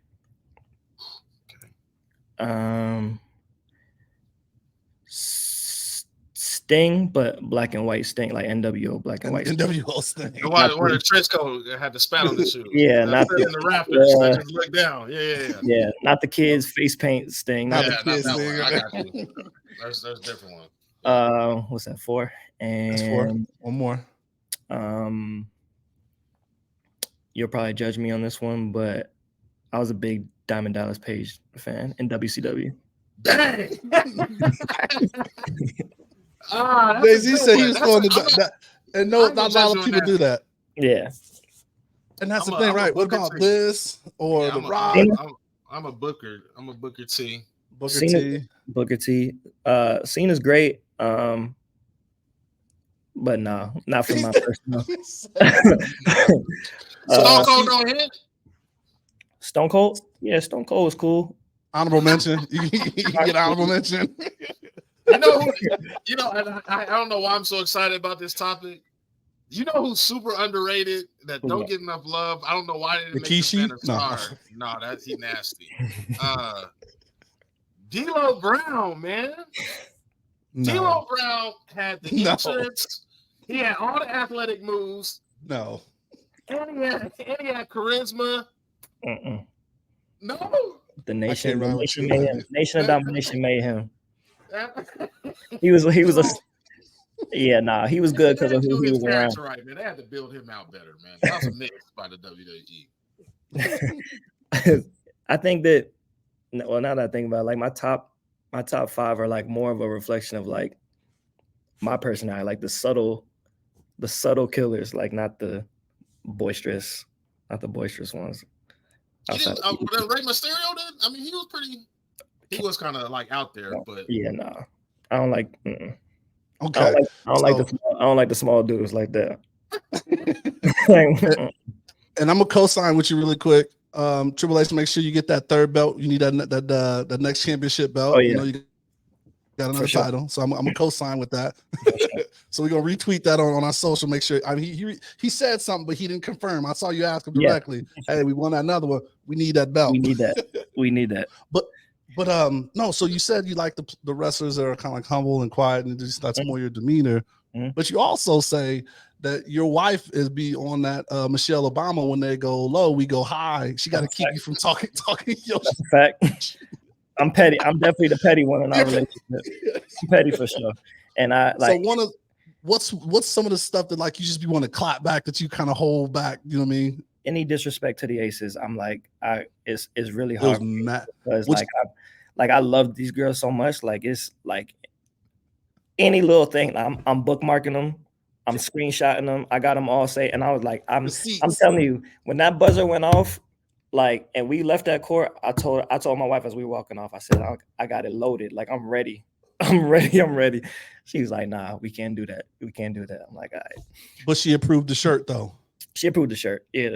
Sting, but black and white Sting, like NWO black and white. NWO Sting. Where the trench coat had the spat on the shoes. Yeah, not the Raptors. Just look down. Yeah. Not the kids face paint Sting. Not the kids Sting. I got you. There's a different one. What's that? 4? And that's 4. One more. You'll probably judge me on this one, but I was a big Diamond Dallas Page fan in WCW. Dang. Jay-Z said he was going to that, and not a lot of people do that. Yeah. And that's the thing, right? What about this or the Rock? I'm a Booker. I'm a Booker T. Booker T. Cena's great. But no, not for my personal. Stone Cold don't hit. Stone Cold? Yeah, Stone Cold was cool. Honorable mention. You get honorable mention. I don't know why I'm so excited about this topic. You know who's super underrated that don't get enough love? I don't know why they didn't make him a star. No, he nasty. D'Lo Brown, man. No. D'Lo Brown had the insurance. He had all the athletic moves. No. And he had charisma. No. The Nation of Domination made him. He was a yeah, nah, he was good because of who he was around. Right, man. They had to build him out better, man. That was a mix by the WWE. I think that, well, now that I think about it, like my top 5 are like more of a reflection of like my personality, like the subtle killers, like not the boisterous ones. Ray Mysterio did? I mean, he was kind of like out there, but yeah, nah. I don't like. Okay. I don't like the small dudes like that. And I'm gonna co-sign with you really quick. Triple H, make sure you get that 3rd belt. You need that next championship belt. Oh, yeah. You know, you got another title, so I'm gonna co-sign with that. So we're gonna retweet that on our social. Make sure. I mean, he said something, but he didn't confirm. I saw you ask him directly. Yeah. Hey, we won another one. We need that belt. We need that. But no. So you said you like the wrestlers that are kind of like humble and quiet, and that's more your demeanor. But you also say that your wife is be on that Michelle Obama. When they go low, we go high. She got to keep you from talking. That's a fact. I'm petty. I'm definitely the petty one in our relationship. I'm petty for sure. And I like. So what's some of the stuff that like you just be want to clap back that you kind of hold back? You know what I mean? Any disrespect to the Aces, I'm like, it's really It was hard because I love these girls so much. Like it's like any little thing. I'm bookmarking them. I'm screenshotting them. I got them all saved, and I was like, I'm telling you, when that buzzer went off, like, and we left that court, I told my wife as we were walking off, I said, I got it loaded. Like, I'm ready. I'm ready. She was like, nah, we can't do that. I'm like, all right. But she approved the shirt though. She approved the shirt. Yeah,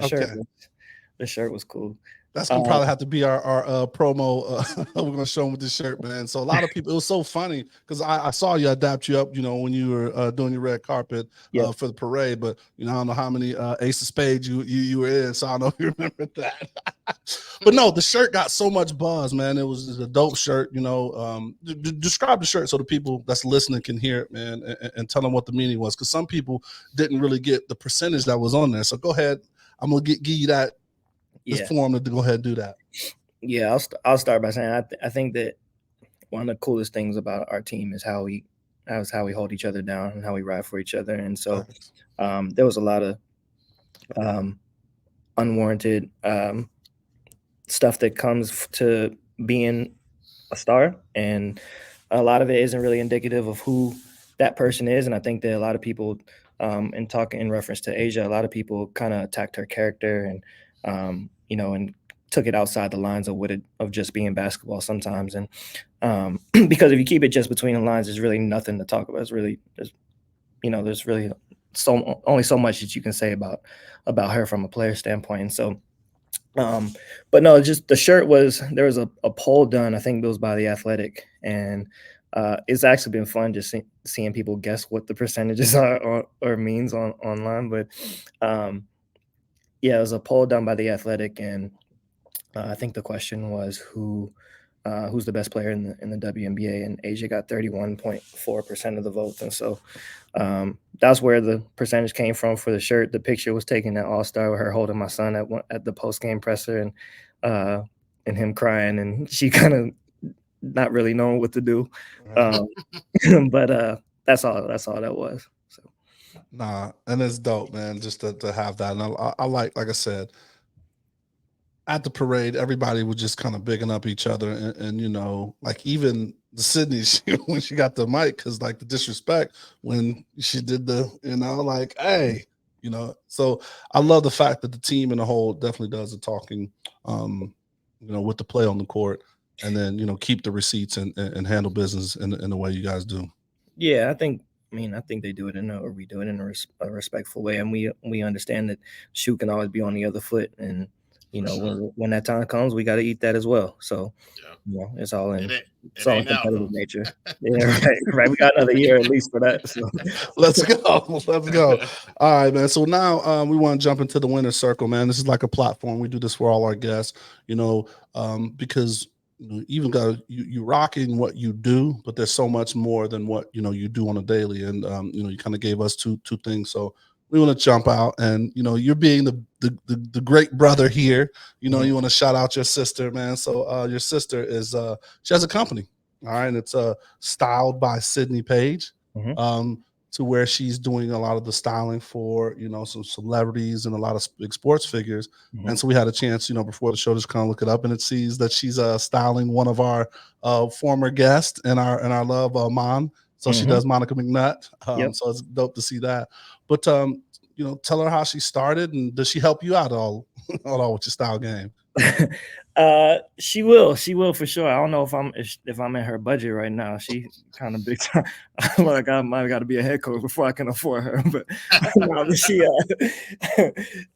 the shirt was cool. That's gonna probably have to be our promo. We're gonna show them with this shirt, man. So a lot of people, it was so funny because I saw you adapt you up, when you were doing your red carpet for the parade. But I don't know how many Ace of Spades you were in, so I don't know if you remember that. But no, the shirt got so much buzz, man. It was a dope shirt. Describe the shirt so the people that's listening can hear it, man, and tell them what the meaning was, because some people didn't really get the percentage that was on there. So go ahead, I'm gonna give you that. This form to go ahead and do that. Yeah, I'll start by saying I think that one of the coolest things about our team is how we hold each other down and how we ride for each other. And so there was a lot of unwarranted stuff that comes to being a star, and a lot of it isn't really indicative of who that person is. And I think that a lot of people, in talking in reference to Asia, a lot of people kind of attacked her character and and took it outside the lines of just being basketball sometimes. And because if you keep it just between the lines, there's really nothing to talk about. It's really, there's really only so much that you can say about her from a player standpoint. And so, but no, just the shirt there was a poll done, I think it was by The Athletic, and it's actually been fun just seeing people guess what the percentages are or means online. But yeah, it was a poll done by The Athletic, and I think the question was who's the best player in the WNBA, and Asia got 31.4% of the votes. And so that's where the percentage came from for the shirt. The picture was taken at All-Star with her holding my son at the post-game presser, and him crying, and she kind of not really knowing what to do. But that's all that was. So. Nah, and it's dope, man, just to have that. And I like I said, at the parade, everybody was just kind of bigging up each other, and like even the Sydnee, when she got the mic, because like the disrespect when she did like, hey, So I love the fact that the team in a whole definitely does the talking, with the play on the court, and then keep the receipts and handle business in the way you guys do. Yeah, I think they do it we do it in a respectful way, and we understand that shoe can always be on the other foot, and when that time comes, we got to eat that as well. So it's all in competitive nature. Yeah, right. We got another year at least for that. So. Let's go. All right, man. So now we want to jump into the winner's circle, man. This is like a platform. We do this for all our guests, because even got you rocking what you do, but there's so much more than what you do on a daily. And you kind of gave us two things. So we want to jump out, and you're being the great brother here. You want to shout out your sister, man. So your sister is she has a company, all right, and it's styled by Sydnee Paige. To where she's doing a lot of the styling for some celebrities and a lot of big sports figures. And so we had a chance before the show to kind of look it up, and it sees that she's styling one of our former guests and our love Mon. So she does Monica McNutt. So it's dope to see that. But tell her how she started, and does she help you out at all with your style game? She will for sure. I don't know if I'm in her budget right now. She kind of big time. Like I might got to be a head coach before I can afford her. But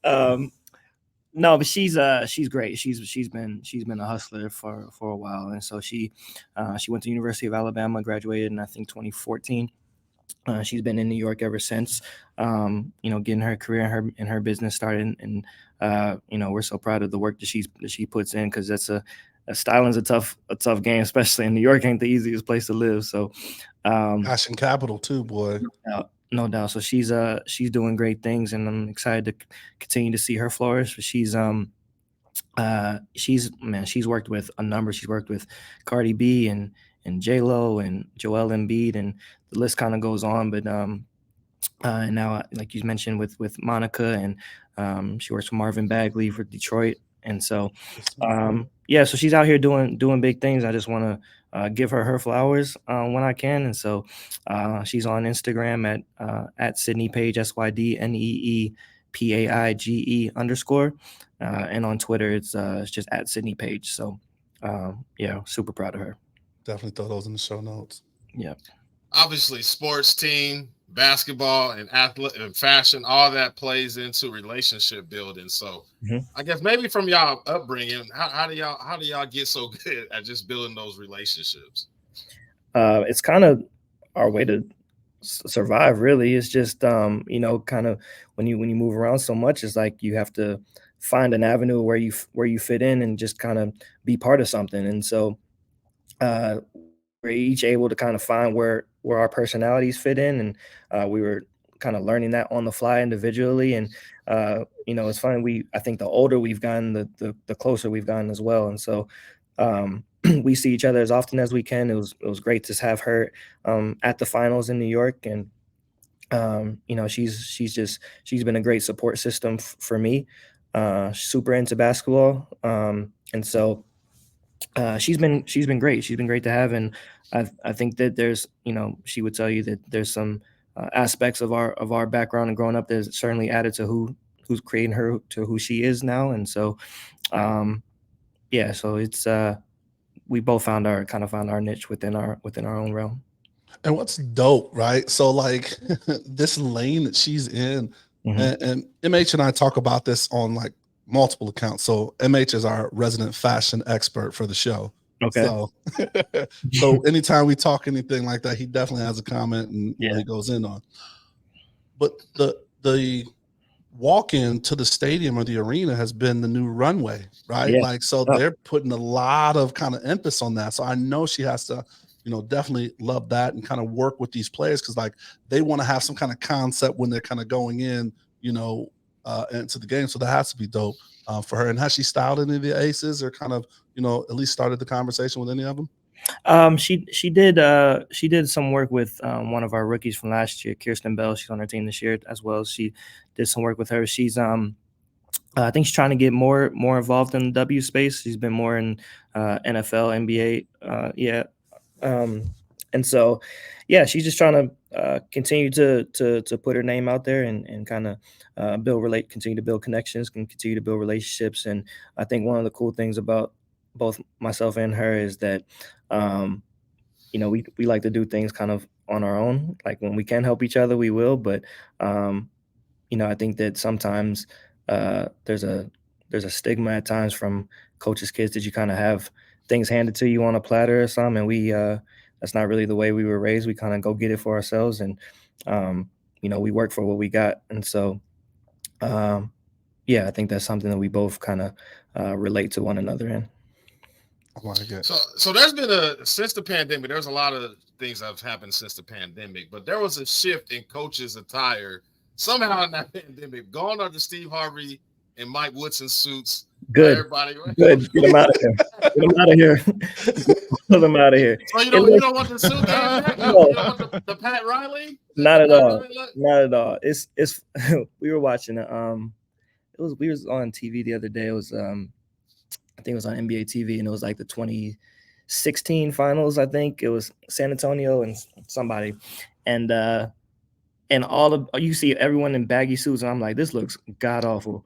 but she's great. She's been a hustler for a while, and so she went to University of Alabama, graduated in I think 2014. She's been in New York ever since, getting her career and her business started. And we're so proud of the work that she puts in, because styling's a tough game, especially in New York. Ain't the easiest place to live. So, passion capital too, boy. No doubt. So she's doing great things, and I'm excited to continue to see her flourish. She's she's worked with a number. She's worked with Cardi B and J-Lo and Joel Embiid, and the list kind of goes on. But and now, like you mentioned, with Monica, and she works for Marvin Bagley for Detroit. And so, so she's out here doing big things. I just want to give her flowers when I can. And so she's on Instagram at Sydnee Paige, SYDNEE PAIGE _. And on Twitter, it's just at Sydnee Paige. So super proud of her. Definitely throw those in the show notes. Yeah. Obviously, sports team, basketball, and athlete and fashion, all that plays into relationship building. So I guess maybe from y'all upbringing, how do y'all get so good at just building those relationships? It's kind of our way to survive, really. It's just kind of when you move around so much, it's like you have to find an avenue where you fit in and just kind of be part of something. And so we're each able to kind of find where our personalities fit in, and we were kind of learning that on the fly individually. And it's funny, I think the older we've gotten, the closer we've gotten as well. And so we see each other as often as we can. It was great to have her at the finals in New York, and she's been a great support system for me. Super into basketball, and so she's been great. She's been great to have, and I think that there's she would tell you that there's some aspects of our background and growing up that certainly added to who's creating her to who she is now. And so so it's we both found our niche within our own realm. And what's dope, right? So like this lane that she's in, and MH and I talk about this on like multiple accounts. So MH is our resident fashion expert for the show. Okay. So anytime we talk anything like that, he definitely has a comment and he goes in on. But the walk-in to the stadium or the arena has been the new runway, right? Yeah. Like, so they're putting a lot of kind of emphasis on that. So I know she has to, definitely love that and kind of work with these players, because like they want to have some kind of concept when they're kind of going in, into the game. So that has to be dope for her. And has she styled any of the aces, or kind of, at least started the conversation with any of them? She did some work with one of our rookies from last year, Kirsten Bell. She's on our team this year as well. She did some work with her. She's I think she's trying to get more involved in the W space. She's been more in NFL, NBA, and so she's just trying to continue to put her name out there and kind of continue to build connections and continue to build relationships. And I think one of the cool things about both myself and her is that we like to do things kind of on our own. Like when we can help each other, we will. But I think that sometimes there's a stigma at times from coaches' kids that you kind of have things handed to you on a platter or something, and we that's not really the way we were raised. We kind of go get it for ourselves, and we work for what we got. And so I think that's something that we both kind of relate to one another in. So there's been since the pandemic, there's a lot of things that have happened since the pandemic, but there was a shift in coaches' attire somehow in that pandemic. Gone are the Steve Harvey and Mike Woodson suits. Good. Everybody, right? Good. Get them out of here. Get them out of here. Get them out of here. So you don't want the suit game back? You don't want the Pat Riley? Not at all. Not at all. It's we were watching we was on TV the other day. It was I think it was on NBA TV, and it was like the 2016 finals. I think it was San Antonio and somebody, and you see everyone in baggy suits, and I'm like, this looks god awful.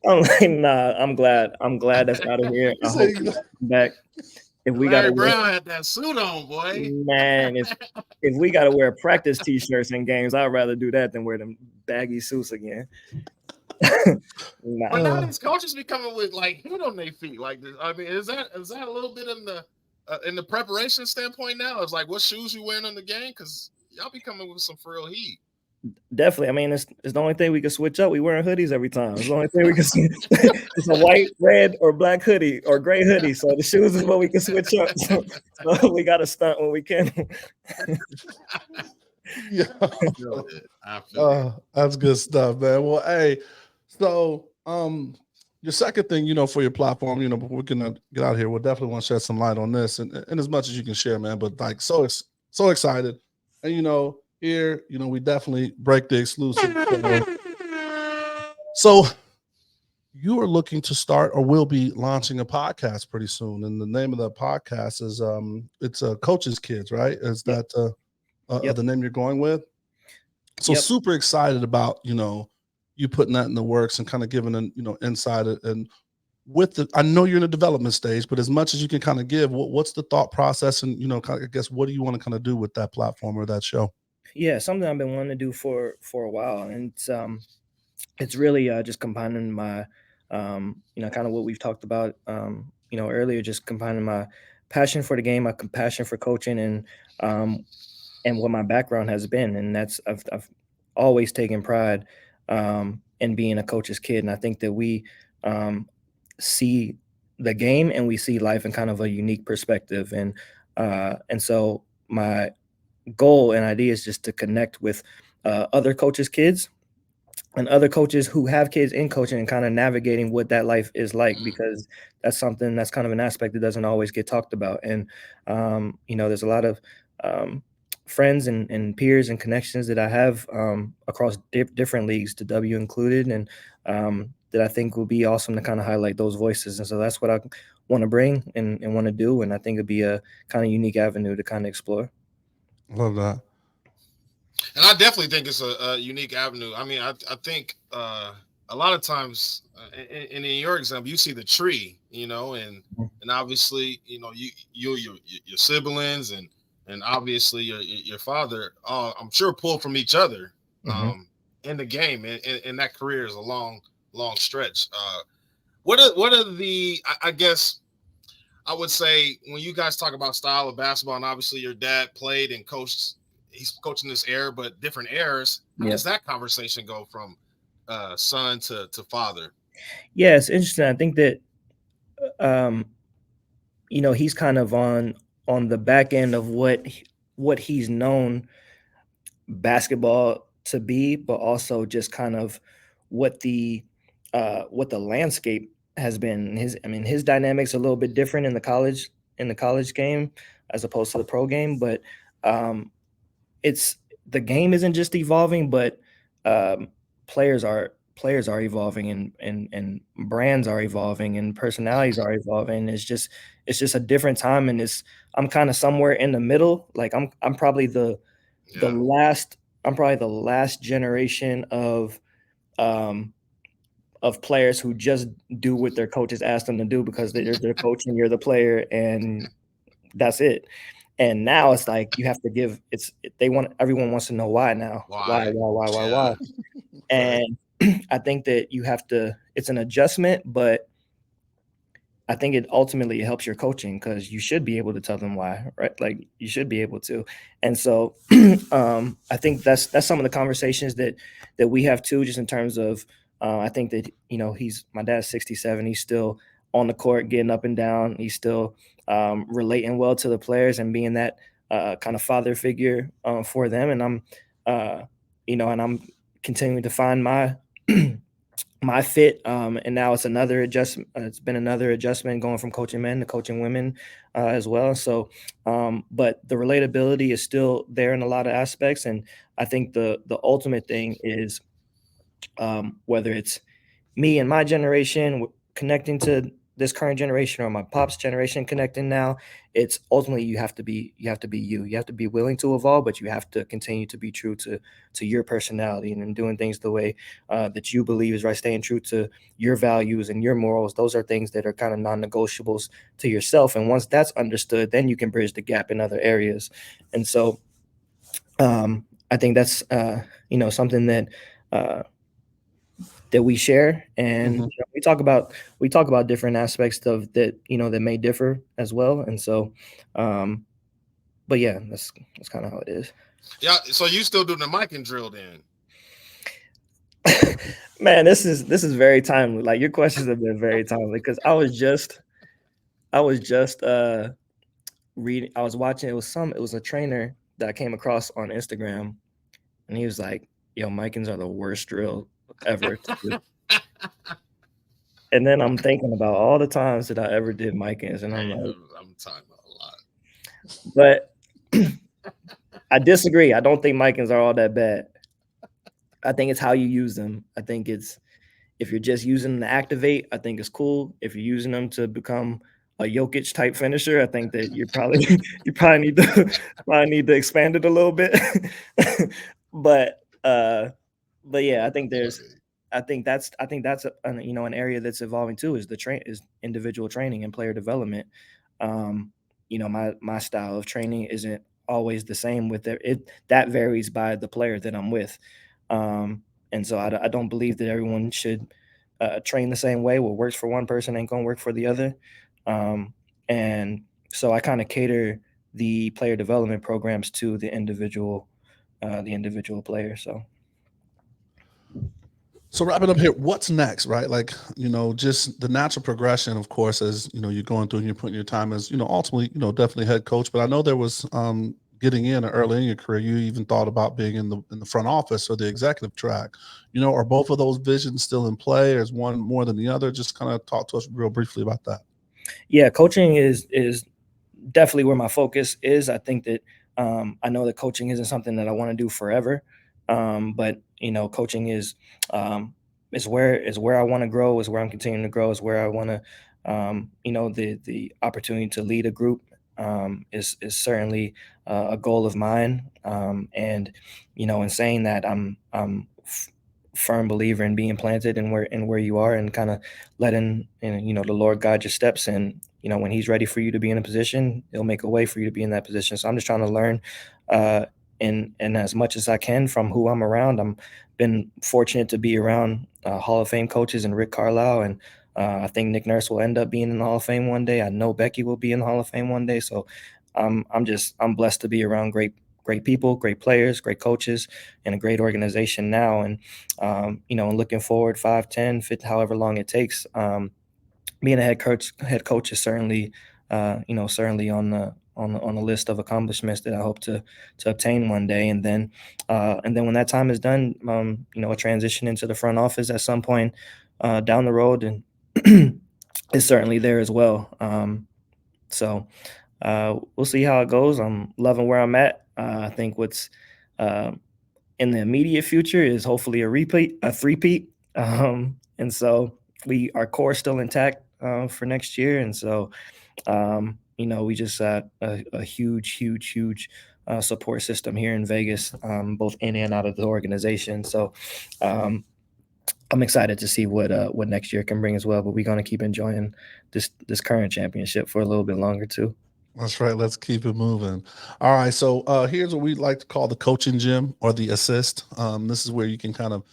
I'm like, nah, I'm glad that's out of here. I hope it's back. If we got Brown had that suit on, boy. Man, if we got to wear practice t-shirts in games, I'd rather do that than wear them baggy suits again. Nah. But now these coaches be coming with like heat on their feet, like this. I mean, is that a little bit in the preparation standpoint now? It's like what shoes you wearing on the game, because y'all be coming with some for real heat. Definitely. I mean, it's the only thing we can switch up. We wearing hoodies every time. It's the only thing we can switch. It's a white, red, or black hoodie or gray hoodie. So the shoes is what we can switch up. So we got to stunt when we can. That's good stuff, man. Well, hey, so Your second thing, for your platform, before we can get out of here, we'll definitely want to shed some light on this, and as much as you can share, man. But like, so excited, and here, we definitely break the exclusive. So you are looking to start or will be launching a podcast pretty soon, and the name of the podcast is it's Coach's Kids, right? Is that the name you're going with? So super excited about you putting that in the works and kind of giving an insight and I know you're in a development stage, but as much as you can kind of give, what's the thought process and I guess what do you want to kind of do with that platform or that show? Yeah, something I've been wanting to do for a while, and it's really just combining my kind of what we've talked about earlier, just combining my passion for the game, my compassion for coaching, and what my background has been, and that's I've always taken pride in being a coach's kid, and I think that we see the game and we see life in kind of a unique perspective, and so my goal and idea is just to connect with other coaches' kids and other coaches who have kids in coaching and kind of navigating what that life is like, because that's something that's kind of an aspect that doesn't always get talked about. And, there's a lot of friends and peers and connections that I have across different leagues, the W included, and that I think would be awesome to kind of highlight those voices. And so that's what I want to bring and want to do. And I think it'd be a kind of unique avenue to kind of explore. Love that. And I definitely think it's a unique avenue. I mean, I think a lot of times, in your example, you see the tree, and obviously, your siblings and obviously your father, I'm sure pull from each other in the game, and that career is a long stretch. What are the? I guess I would say when you guys talk about style of basketball, and obviously your dad played and coached. He's coaching this era, but different eras. How does that conversation go from son to father? Yeah, it's interesting. I think that he's kind of on the back end of what he's known basketball to be, but also just kind of what the landscape has been. His dynamics are a little bit different in the college game as opposed to the pro game, but the game isn't just evolving, but players are evolving, and brands are evolving, and personalities are evolving. It's just a different time, and I'm kind of somewhere in the middle. Like I'm probably the last generation of players who just do what their coaches ask them to do because they're coaching, you're the player, and that's it. And now it's like you have to give. Everyone wants to know why now. Why? And I think that you have to. It's an adjustment, but I think it ultimately helps your coaching because you should be able to tell them why, right? Like you should be able to. And so I think that's some of the conversations that we have too, just in terms of I think that my dad's 67. He's still on the court, getting up and down. He's still relating well to the players and being that kind of father figure for them. And I'm, and I'm continuing to find my my fit. And now it's another adjustment. It's been another adjustment going from coaching men to coaching women as well. So, but the relatability is still there in a lot of aspects. And I think the ultimate thing is whether it's me and my generation connecting to this current generation or my pop's generation connecting now, it's ultimately you have to be you have to be willing to evolve, but you have to continue to be true to your personality and doing things the way that you believe is right, staying true to your values and your morals. Those are things that are kind of non-negotiables to yourself. And once that's understood, then you can bridge the gap in other areas. And so I think that's something that that we share, and we talk about different aspects of that that may differ as well. And so but yeah, that's kind of how it is. Yeah, so you still doing the mic and drill then? Man, this is very timely. Like your questions have been very timely because I was just reading, I was watching, it was a trainer that I came across on Instagram, and he was like, yo, Micans are the worst drill ever. And then I'm thinking about all the times that I ever did mic-ins, and I'm Hey, like, I'm talking about a lot. but I disagree. I don't think mic-ins are all that bad. I think it's how you use them. I think it's if you're just using them to activate, I think it's cool. If you're using them to become a Jokic type finisher, I think that you're probably you probably need to expand it a little bit. but but yeah, I think that's an area that's evolving too is is individual training and player development. My style of training isn't always the same with it that varies by the player that I'm with. And so I don't believe that everyone should train the same way. What works for one person ain't gonna work for the other. And so I kind of cater the player development programs to the individual player. So wrapping up here, what's next, right? Like, just the natural progression, of course, as you're going through and you're putting your time as, ultimately, definitely head coach. But I know there was getting in early in your career, you even thought about being in the front office or the executive track. Are both of those visions still in play, or is one more than the other? Just kind of talk to us real briefly about that. Yeah, coaching is definitely where my focus is. I think that I know that coaching isn't something that I want to do forever, but coaching is where I want to grow, is where I'm continuing to grow, is where I want to, the opportunity to lead a group is certainly a goal of mine. And in saying that, I'm firm believer in being planted and where you are and kind of letting the Lord guide your steps. And when he's ready for you to be in a position, he'll make a way for you to be in that position. So I'm just trying to learn and as much as I can from who I'm around. I'm been fortunate to be around Hall of Fame coaches and Rick Carlisle, and I think Nick Nurse will end up being in the Hall of Fame one day. I know Becky will be in the Hall of Fame one day. So I'm blessed to be around great people, great players, great coaches, and a great organization now. And and looking forward 5, 10, 50, however long it takes. Being a head coach is certainly certainly on the list of accomplishments that I hope to obtain one day. And then when that time is done, a transition into the front office at some point down the road, and is certainly there as well. So we'll see how it goes. I'm loving where I'm at. I think what's in the immediate future is hopefully a three-peat. And so our core is still intact for next year. And so, we just got a huge support system here in Vegas, both in and out of the organization. So I'm excited to see what next year can bring as well. But we're going to keep enjoying this current championship for a little bit longer too. That's right. Let's keep it moving. All right. So here's what we'd like to call the coaching gym or the assist. This is where you can kind of,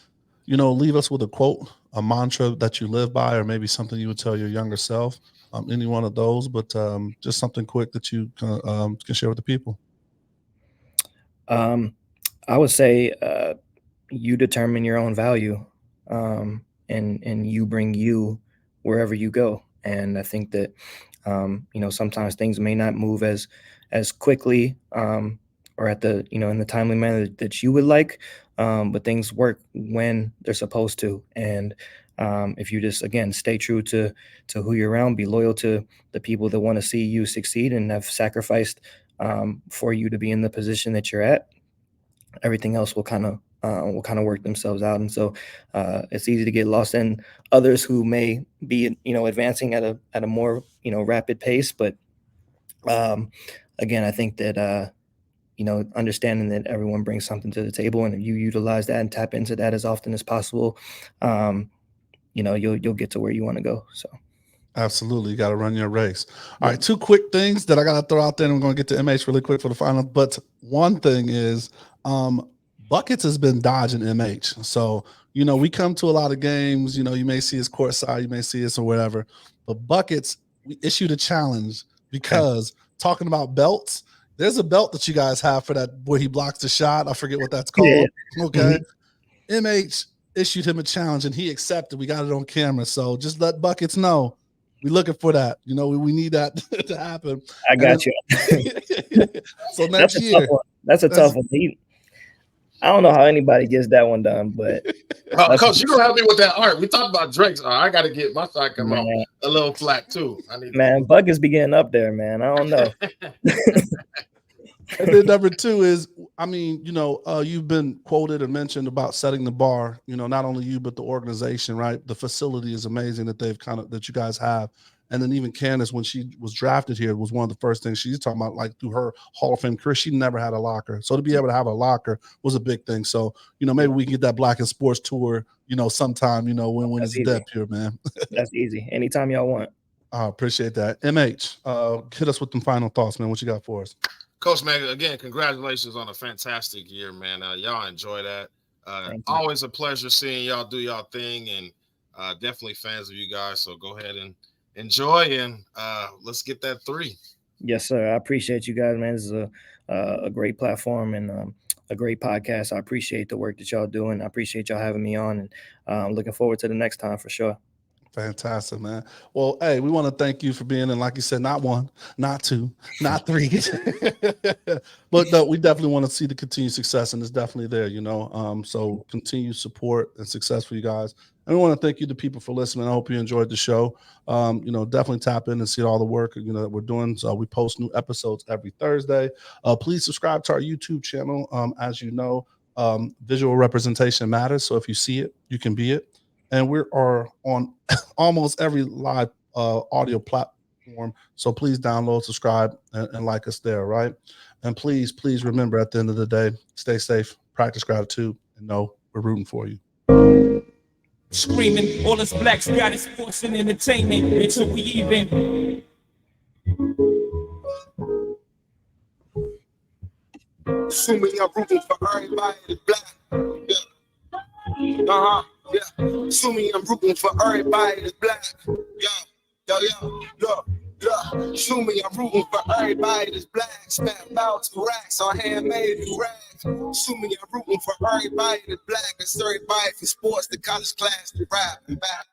leave us with a quote, a mantra that you live by, or maybe something you would tell your younger self. Any one of those, but just something quick that you can share with the people. I would say you determine your own value, and you bring you wherever you go. And I think that sometimes things may not move as quickly or at the in the timely manner that you would like, but things work when they're supposed to. And if you just again stay true to who you're around, be loyal to the people that want to see you succeed and have sacrificed for you to be in the position that you're at, everything else will kind of work themselves out. And so it's easy to get lost in others who may be advancing at a more rapid pace. But again, I think that understanding that everyone brings something to the table, and if you utilize that and tap into that as often as possible, you'll get to where you want to go. So. Absolutely. You got to run your race. All right. 2 quick things that I got to throw out there, and we're going to get to MH really quick for the final. But one thing is Buckets has been dodging MH. So, we come to a lot of games, you may see us courtside, you may see us or whatever. But Buckets, we issued a challenge because talking about belts, there's a belt that you guys have for that where he blocks the shot. I forget what that's called. Yeah. Okay. Mm-hmm. MH issued him a challenge and he accepted. We got it on camera. So just let Buckets know. We're looking for that. We need that to happen. I got you. So next year. That's a tough one. I don't know how anybody gets that one done, but Coach, you gonna help me with that art. We talked about Drake's art. I gotta get my side come out a little flat too. I need buckets be getting up there, man. I don't know. And then number 2 is, I mean, you've been quoted and mentioned about setting the bar, not only you, but the organization, right? The facility is amazing that that you guys have. And then even Candace, when she was drafted here, was one of the first things she's talking about, like through her Hall of Fame career, she never had a locker. So to be able to have a locker was a big thing. So, maybe we can get that Black in Sports tour, sometime, when it's easy. dead pure, man. That's easy. Anytime y'all want. I appreciate that. MH, hit us with some final thoughts, man. What you got for us? Coach, man, again, congratulations on a fantastic year, man. Y'all enjoy that. Always a pleasure seeing y'all do y'all thing, and definitely fans of you guys. So go ahead and enjoy, and let's get that 3. Yes, sir. I appreciate you guys, man. This is a great platform and a great podcast. I appreciate the work that y'all doing. I appreciate y'all having me on, and I'm looking forward to the next time for sure. Fantastic, man. Well, hey, we want to thank you for being in, like you said, not 1, not 2, not 3. But no, we definitely want to see the continued success, and it's definitely there, So continued support and success for you guys. And we want to thank you, the people, for listening. I hope you enjoyed the show. Definitely tap in and see all the work, that we're doing. So we post new episodes every Thursday. Please subscribe to our YouTube channel. As you know, visual representation matters. So if you see it, you can be it. And we are on almost every live audio platform. So please download, subscribe, and like us there, right? And please remember, at the end of the day, stay safe, practice gratitude, and know we're rooting for you. Screaming, all us blacks got is sports and entertainment until we even. Assuming I'm rooting for everybody that's black. Yeah. Yeah. Assuming I'm rooting for everybody that's black. Yeah. Assuming I'm rooting for everybody that's black. Spent about 2 racks on handmade new rags. Assuming I'm rooting for everybody that's black. It's everybody from sports to college class to rap and back.